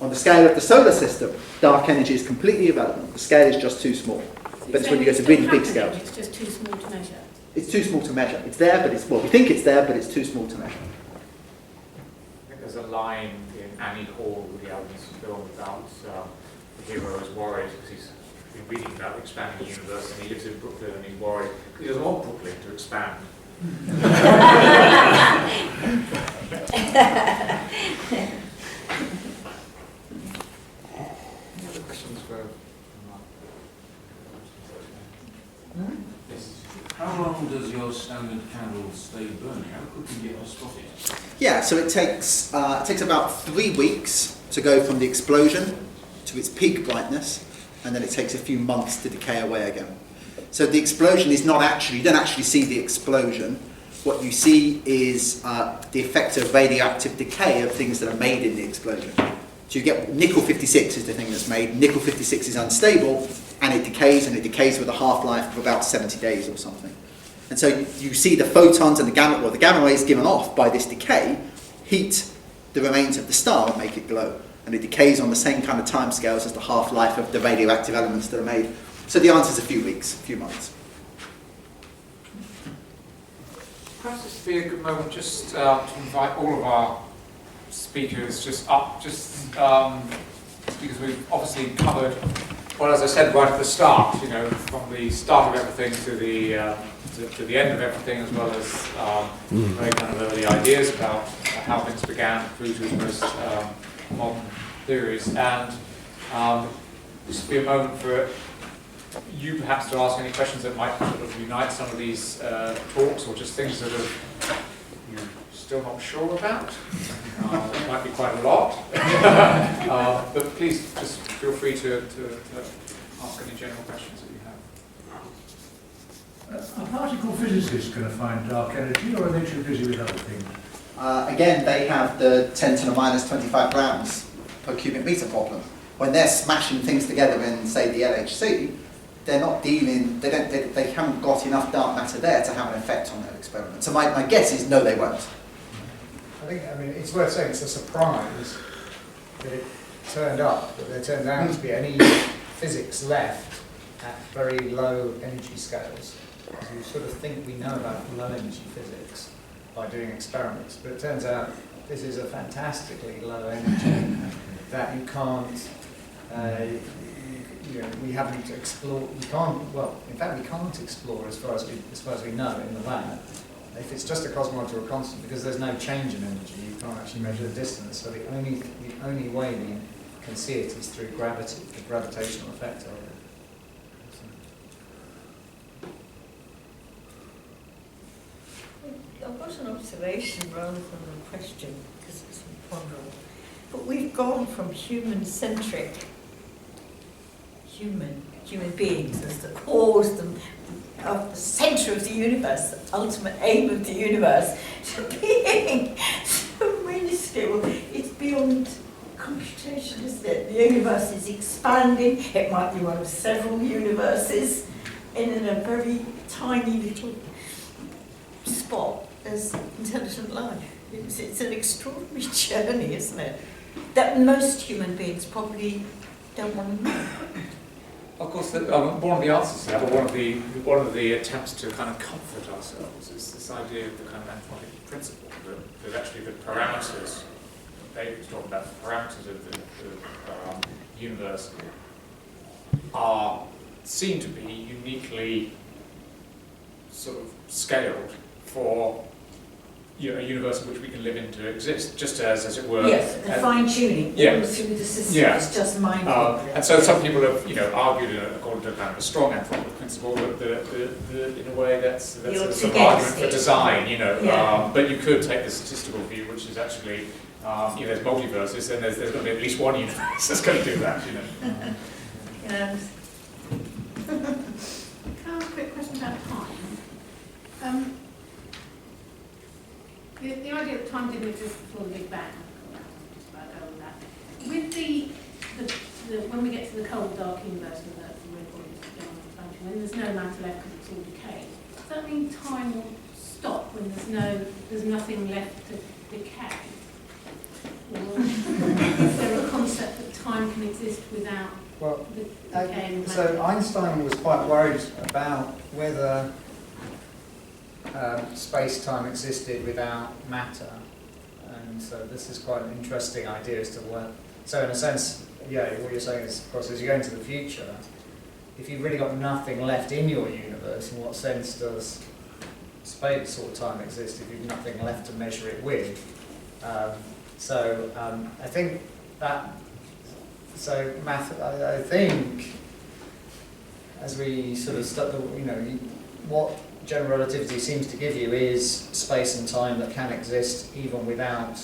On the scale of the solar system, dark energy is completely irrelevant. The scale is just too small. But it's when you go to really big scales. It's just too small to measure. It's too small to measure. It's there, but we think it's there, but it's too small to measure. I think there's a line in Annie Hall, the Alvin's film, about the hero is worried because he's been reading about expanding the universe and he lives in Brooklyn and he's worried because he doesn't want Brooklyn to expand. Any other questions for Mark? Yes. How long does your standard candle stay burning? How quickly get it spotted? Yeah, so it takes about 3 weeks to go from the explosion to its peak brightness, and then it takes a few months to decay away again. So the explosion is not actually, you don't actually see the explosion. What you see is the effect of radioactive decay of things that are made in the explosion. So you get nickel-56 is the thing that's made. Nickel-56 is unstable, and it decays with a half-life of about 70 days or something. And so you see the photons and the gamma rays given off by this decay heat the remains of the star and make it glow. And it decays on the same kind of timescales as the half-life of the radioactive elements that are made. So the answer is a few weeks, a few months. Perhaps this would be a good moment just to invite all of our speakers because we've obviously covered, well, as I said right at the start, from the start of everything to the end of everything, as well as very kind of early ideas about how things began through to the most modern theories. And this would be a moment for you perhaps to ask any questions that might sort of unite some of these talks, or just things that you're still not sure about. It might be quite a lot. But please just feel free to ask any general questions that you have. Are particle physicists going to find dark energy, or are they too busy with other things? Again, they have the 10 to the minus 25 grams per cubic meter problem. When they're smashing things together in, say, the LHC, they're not dealing, they haven't got enough dark matter there to have an effect on their experiment. So my guess is no, they won't. I mean, it's worth saying it's a surprise that it turned up, that there turned out to be any physics left at very low energy scales. So you sort of think we know about low energy physics by doing experiments, but it turns out this is a fantastically low energy that you can't, we haven't explored, we can't explore as far as we know in the lab. If it's just a cosmological constant, because there's no change in energy, you can't actually measure the distance. So the only way we can see it is through gravity, the gravitational effect of it. I've got an observation rather than a question, because it's imponderable. But we've gone from human-centric, human beings as the cause, of the centre of the universe, the ultimate aim of the universe, to being so minuscule. It's beyond computation, isn't it? The universe is expanding. It might be one of several universes, and in a very tiny little spot there's intelligent life. It's an extraordinary journey, isn't it? That most human beings probably don't want to know. Of course, one of the answers to that, or one of the attempts to kind of comfort ourselves, is this idea of the kind of anthropic principle that actually the parameters, David was talking about, the parameters of the universe are seen to be uniquely sort of scaled for a universe in which we can live in to exist, just as it were. Yes, the fine-tuning all through the system is just mind-boggling. And so some people have, argued, according to kind of a strong anthropic principle, that in a way that's a sort of argument for design, But you could take the statistical view, which is actually, there's multiverses, and there's going to be at least one universe that's going to do that, Yes. Can I ask a quick question about time? The idea that time didn't exist before the Big Bang, just about over that. With when we get to the cold, dark universe with the red bodies going on expansion, when there's no matter left because it's all decay, does that mean time will stop when there's nothing left to decay? Or is there a concept that time can exist without Well, the decaying so matter? Einstein was quite worried about whether space-time existed without matter, and so this is quite an interesting idea as to what. So in a sense, yeah, what you're saying is, of course, as you go into the future, if you've really got nothing left in your universe, in what sense does space or time exist if you've nothing left to measure it with? I think that. So I think as we sort of start, what general relativity seems to give you is space and time that can exist even without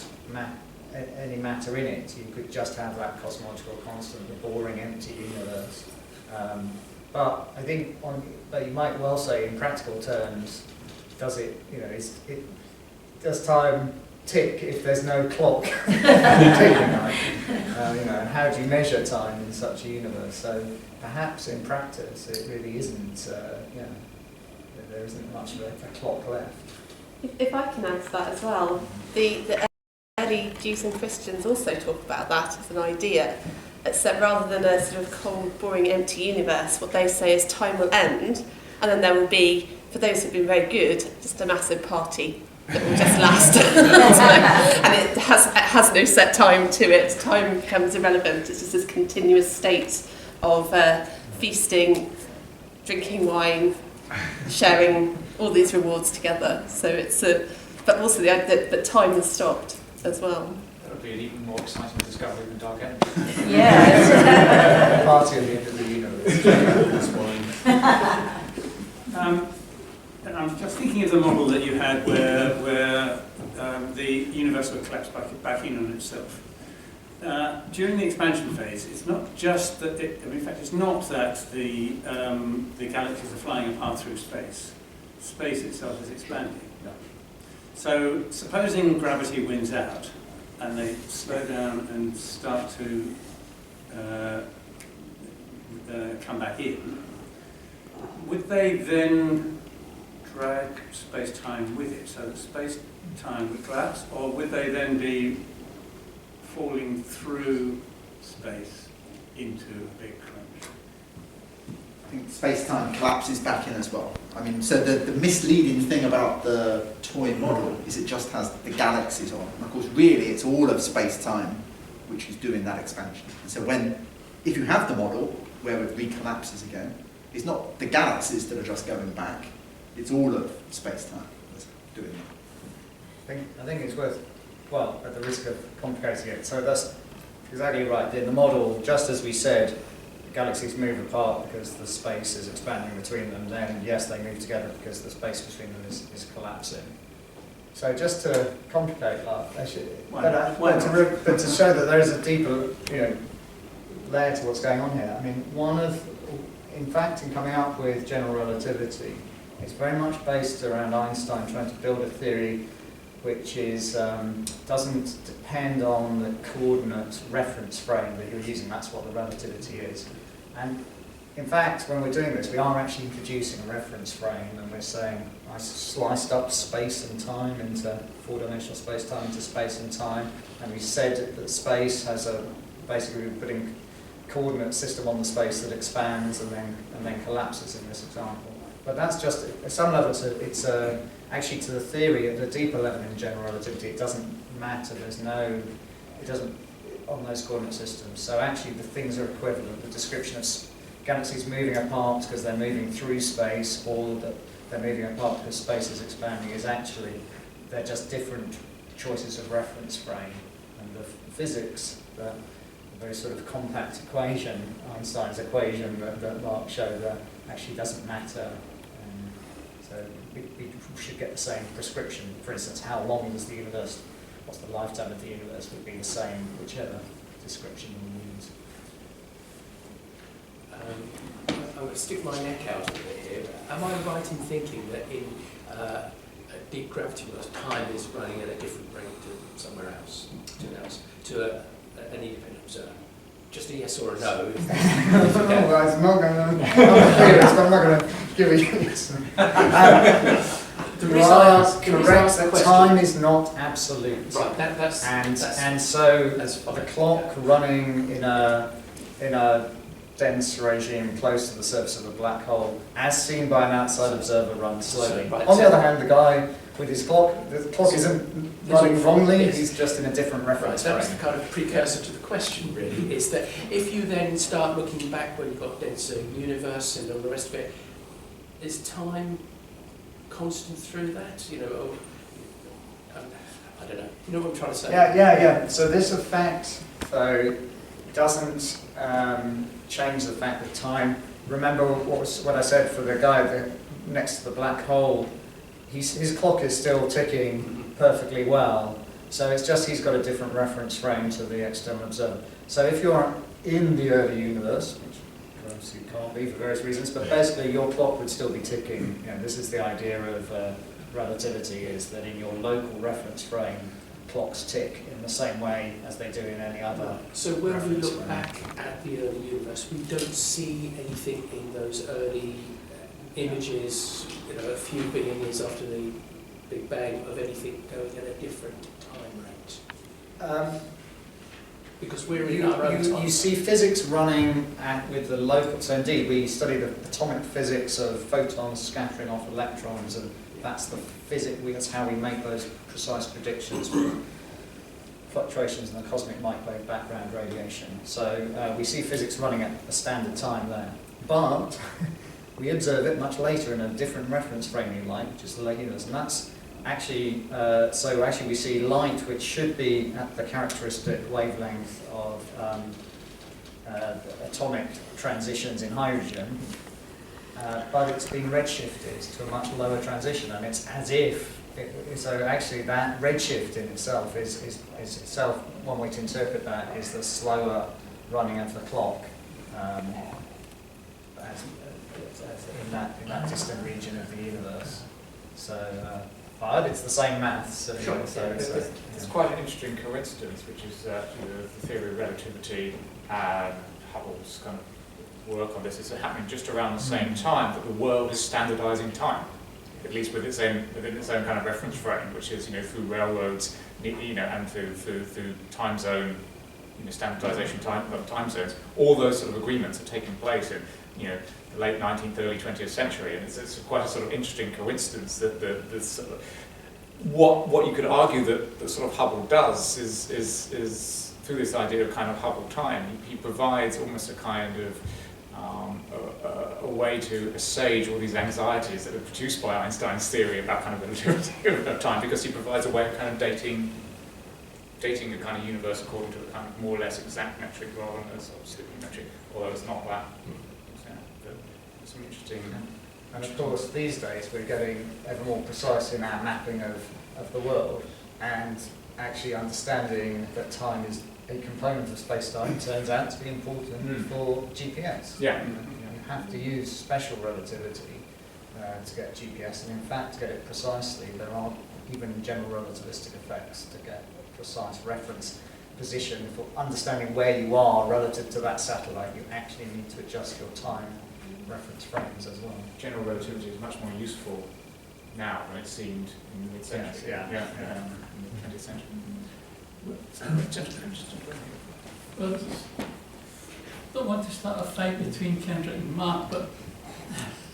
any matter in it. You could just have that cosmological constant, the boring empty universe. But I think, but you might well say, in practical terms, does it? Does time tick if there's no clock ticking? And how do you measure time in such a universe? So perhaps in practice it really isn't. There isn't much of a clock left. If I can add to that as well, the early Jews and Christians also talk about that as an idea. So rather than a sort of cold, boring, empty universe, what they say is time will end, and then there will be, for those who've been very good, just a massive party that will just last. And it has no set time to it. Time becomes irrelevant. It's just this continuous state of feasting, drinking wine, sharing all these rewards together. So it's but also the idea that time has stopped as well. That would be an even more exciting discovery than dark energy. Yeah. Party at the end of the universe. I'm just thinking of the model that you had where the universe would collapse back in on itself. During the expansion phase, it's not just that. In fact, it's not that the galaxies are flying apart through space. Space itself is expanding. No. So, supposing gravity wins out, and they slow down and start to come back in, would they then drag space-time with it, so that space-time would collapse, or would they then be falling through space into a big crunch? I think space-time collapses back in as well. I mean, so the misleading thing about the toy model is it just has the galaxies on. And of course, really, it's all of space-time which is doing that expansion. And so if you have the model where it recollapses again, it's not the galaxies that are just going back, it's all of space-time that's doing that. I think it's worth, well, at the risk of complicating it, so that's exactly right. In the model, just as we said, galaxies move apart because the space is expanding between them, then yes, they move together because the space between them is collapsing. So just to complicate that, but to show that there is a deeper layer to what's going on here, I mean, in fact, in coming up with general relativity, it's very much based around Einstein trying to build a theory which is doesn't depend on the coordinate reference frame that you're using. That's what the relativity is. And in fact, when we're doing this, we are actually introducing a reference frame, and we're saying I sliced up space and time into four-dimensional space-time into space and time, and we said that space has basically we're putting coordinate system on the space that expands and then collapses in this example. But that's just, at some level, it's actually to the theory, at a deeper level in general relativity, it doesn't matter, it doesn't, on those coordinate systems. So actually the things are equivalent. The description of galaxies moving apart because they're moving through space, or that they're moving apart because space is expanding, is actually, they're just different choices of reference frame. And the physics, the very sort of compact equation, Einstein's equation that Mark showed, actually doesn't matter. So we should get the same prescription. For instance, how long does the universe, what's the lifetime of the universe, would be the same, whichever description you use. I'm going to stick my neck out a bit here. Am I right in thinking that in a deep gravity world, time is running at a different rate to somewhere else, to an independent observer? Just a yes or a no. Well, I'm not going to give a yes. The reason are can we correct ask the that question? time is not absolute. Right, that's And so that's fine. the clock running in a dense regime close to the surface of a black hole, as seen by an outside observer, runs slowly. Right, On the so- other hand, the guy with his clock, the clock isn't running wrongly, Yes. he's just in a different Right, reference that was frame. the kind of precursor to the question, really, is that if you then start looking back when you've got denser universe and all the rest of it, is time constant through that? You know, I don't know. You know what I'm trying to say? Yeah. So this effect, though, doesn't change the fact that time. Remember what I said for the guy next to the black hole. His clock is still ticking perfectly well. So it's just he's got a different reference frame to the external observer. So if you're in the early universe, which obviously can't be for various reasons, but basically your clock would still be ticking. You know, this is the idea of relativity, is that in your local reference frame, clocks tick in the same way as they do in any other. So when we reference look frame. back at the early universe, we don't see anything in those early images, you know, a few billion years after the Big Bang, of anything going at a different time rate. Because we're in our own time. You see physics running with the local. So indeed, we study the atomic physics of photons scattering off electrons, and that's the physics. That's how we make those precise predictions for fluctuations in the cosmic microwave background radiation. So we see physics running at a standard time there, but we observe it much later in a different reference frame, you like, which is the late universe, and that's actually, so actually we see light which should be at the characteristic wavelength of atomic transitions in hydrogen, but it's been redshifted to a much lower transition, and it's as if, so actually that redshift in itself is itself, one way to interpret that is the slower running of the clock in that distant region of the universe. So, but it's the same maths. So, Sure. It's quite an interesting coincidence, which is the theory of relativity and Hubble's kind of work on this is happening just around the same time that the world is standardising time, at least within its own kind of reference frame, which is through railroads, and through time zone, standardisation time zones. All those sort of agreements are taking place in the late 19th, early 20th century, and it's quite a sort of interesting coincidence that the sort of what you could argue that sort of Hubble does is through this idea of kind of Hubble time, he provides almost a kind of a way to assuage all these anxieties that are produced by Einstein's theory about kind of relativity of time, because he provides a way of kind of dating a kind of universe according to a kind of more or less exact metric rather than a sort of slipping metric, although it's not that. Some interesting. And of course, these days we're getting ever more precise in our mapping of the world, and actually understanding that time is a component of space-time turns out to be important for GPS. Yeah. You have to use special relativity to get GPS, and in fact, to get it precisely, there are even general relativistic effects to get a precise reference position. For understanding where you are relative to that satellite, you actually need to adjust your time reference frames as well. General relativity is much more useful now than it seemed in the mid-century. Yeah. In the 20th century. Well, I don't want to start a fight between Kendrick and Mark, but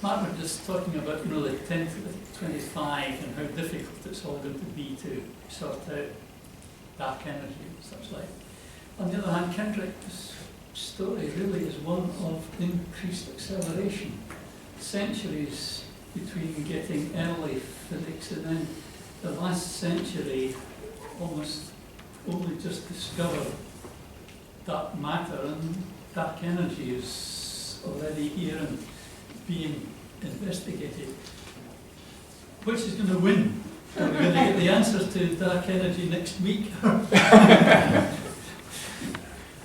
Mark was just talking about the 10 to the 25 and how difficult it's all going to be to sort out dark energy and such like. On the other hand, Kendrick's story really is one of increased acceleration. Centuries between getting early physics and then the last century almost only just discovered dark matter, and dark energy is already here and being investigated. Which is going to win? Are we going to get the answers to dark energy next week?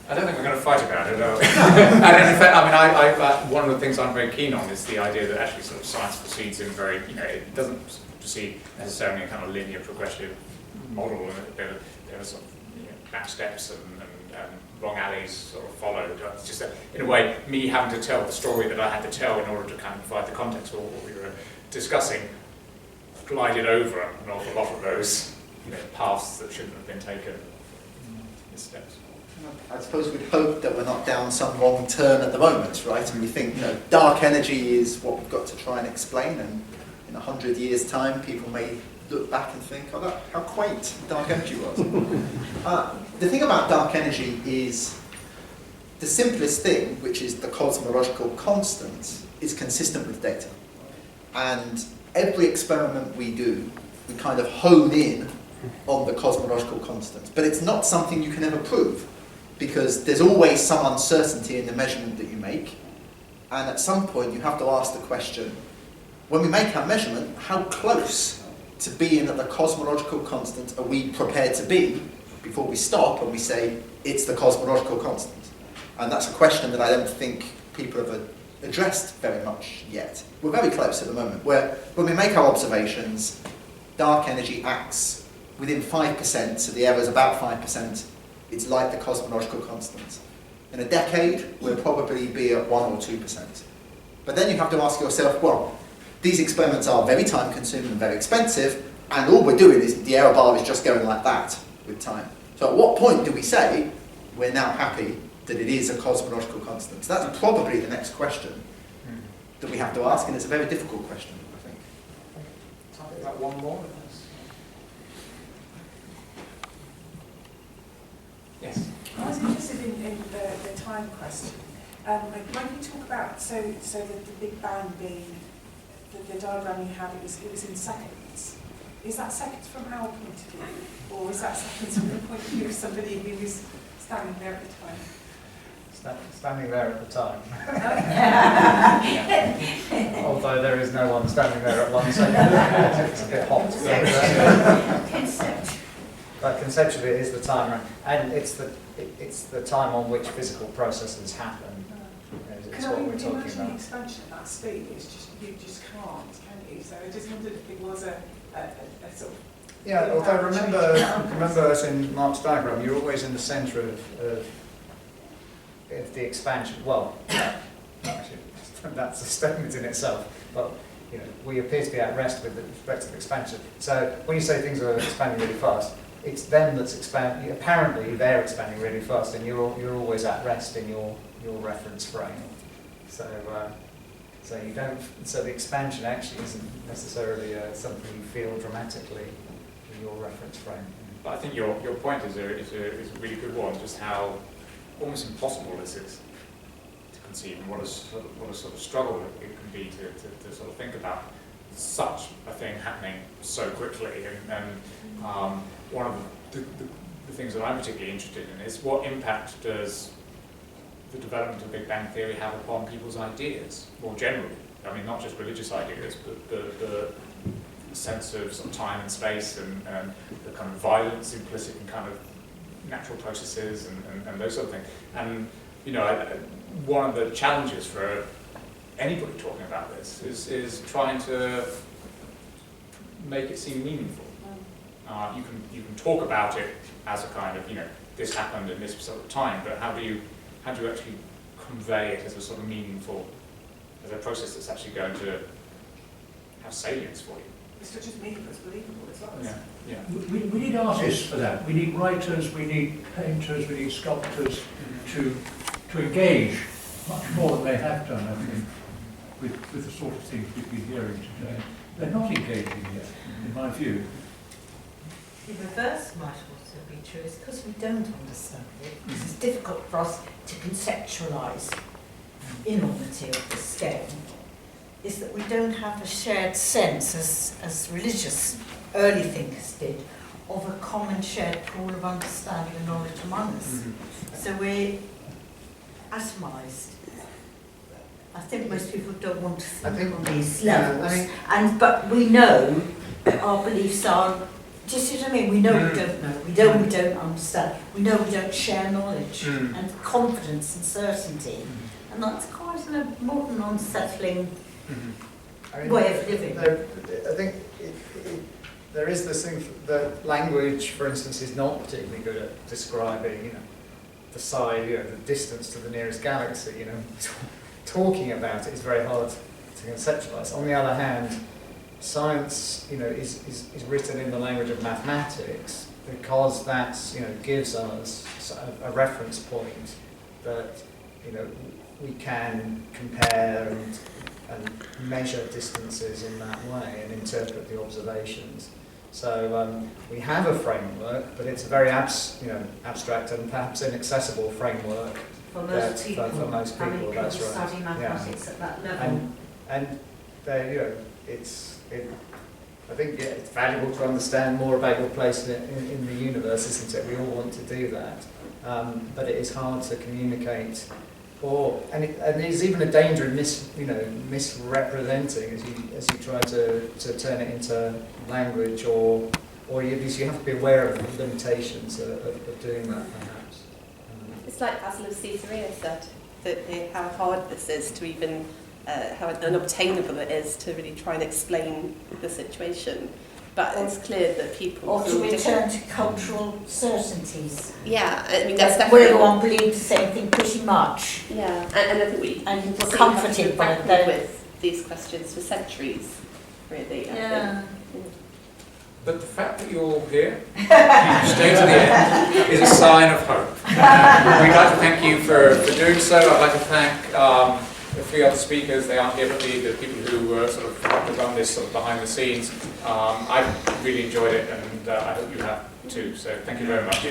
I don't think we're going to fight about it. And in fact, I one of the things I'm very keen on is the idea that actually sort of science proceeds in very, it doesn't proceed necessarily in a kind of linear progressive model. There are sort of back steps and wrong alleys sort of followed. It's just in a way, me having to tell the story that I had to tell in order to kind of provide the context for what we were discussing. glided over an awful lot of those, paths that shouldn't have been taken, missteps. I suppose we'd hope that we're not down some wrong turn at the moment, right? And we think, dark energy is what we've got to try and explain, and in 100 years' time, people may look back and think, oh, how quaint dark energy was. The thing about dark energy is the simplest thing, which is the cosmological constant, is consistent with data. And every experiment we do, we kind of hone in on the cosmological constants. But it's not something you can ever prove, because there's always some uncertainty in the measurement that you make. And at some point, you have to ask the question, when we make our measurement, how close to being at the cosmological constant are we prepared to be before we stop and we say, it's the cosmological constant? And that's a question that I don't think people have addressed very much yet. We're very close at the moment, where when we make our observations, dark energy acts within 5%, so the error is about 5%. It's like the cosmological constant. In a decade, we'll probably be at 1 or 2%. But then you have to ask yourself, well, these experiments are very time-consuming and very expensive, and all we're doing is the error bar is just going like that with time. So at what point do we say we're now happy that it is a cosmological constant? So that's probably the next question that we have to ask, and it's a very difficult question, I think. Something like one more. Yes. I was interested in the time question. When you talk about, so the Big Bang being, the diagram you have, it was in seconds. Is that seconds from our point of view? Or is that seconds from the point of view of somebody who was standing there at the time? Standing there at the time. Although there is no one standing there at 1 second. It's a bit hot to go there. But conceptually it is the time, and it's the time on which physical processes happen. It's what we're talking about. The expansion at that speed is just, you just can't, can you? So I just wondered if it was a sort of... Yeah, although remember as in Mark's diagram, you're always in the centre of the expansion. Well, actually, that's a statement in itself. But we appear to be at rest with respect to expansion. So when you say things are expanding really fast, it's them that's expanding. Apparently, they're expanding really fast, and you're always at rest in your reference frame. So you don't. So the expansion actually isn't necessarily something you feel dramatically in your reference frame. But I think your point is a really good one. Just how almost impossible this is to conceive, and what a sort of struggle it can be to sort of think about such a thing happening so quickly. And one of the things that I'm particularly interested in is what impact does the development of Big Bang Theory have upon people's ideas more generally? I mean, not just religious ideas, but the sense of sort of time and space, and the kind of violence implicit in kind of natural processes and those sort of things. And one of the challenges for anybody talking about this is trying to make it seem meaningful. You can talk about it as a kind of this happened in this sort of time, but how do you actually convey it as a sort of meaningful, as a process that's actually going to have salience for you? It's not just meaningful, it's believable as well. Yeah. We need artists for that. We need writers, we need painters, we need sculptors to engage much more than they have done, I think, with the sort of things we've been hearing today. They're not engaging yet, in my view. The reverse might also be true, is because we don't understand it, because it's difficult for us to conceptualise enormity of the scale, is that we don't have a shared sense, as religious early thinkers did, of a common shared pool of understanding and knowledge among us. So we're atomised. I think most people don't want to think on these levels, but we know our beliefs are. Do you see what I mean? We know we don't know. We don't understand. We know we don't share knowledge and confidence and certainty, and that's quite a modern, unsettling way of living. I think there is this thing that language, for instance, is not particularly good at describing, the size, the distance to the nearest galaxy. Talking about it is very hard to conceptualize. On the other hand, science, is written in the language of mathematics because that's, gives us a reference point that, we can compare and measure distances in that way and interpret the observations. So we have a framework, but it's a very abstract and perhaps inaccessible framework For most people, for most people. having That's people right. study mathematics at that level. And I think it's valuable to understand more about your place in the universe, isn't it? We all want to do that, but it is hard to communicate. And there's even a danger in misrepresenting as you try to turn it into language, or you have to be aware of the limitations of doing that, perhaps. It's like Basil of Caesarea said, that how hard this is to even, how unobtainable it is to really try and explain the situation. But it's clear that people... Or to return to cultural certainties. Yeah, I mean, that's where definitely... everyone believes the same thing pretty much. Yeah, and I think we're comforted by that. With these questions for centuries, really. Yeah. But the fact that you're all here, stay to the end, is a sign of hope. We'd like to thank you for doing so. I'd like to thank the three other speakers. They aren't here, but the people who have done this behind the scenes. I've really enjoyed it, and I hope you have too. So thank you very much.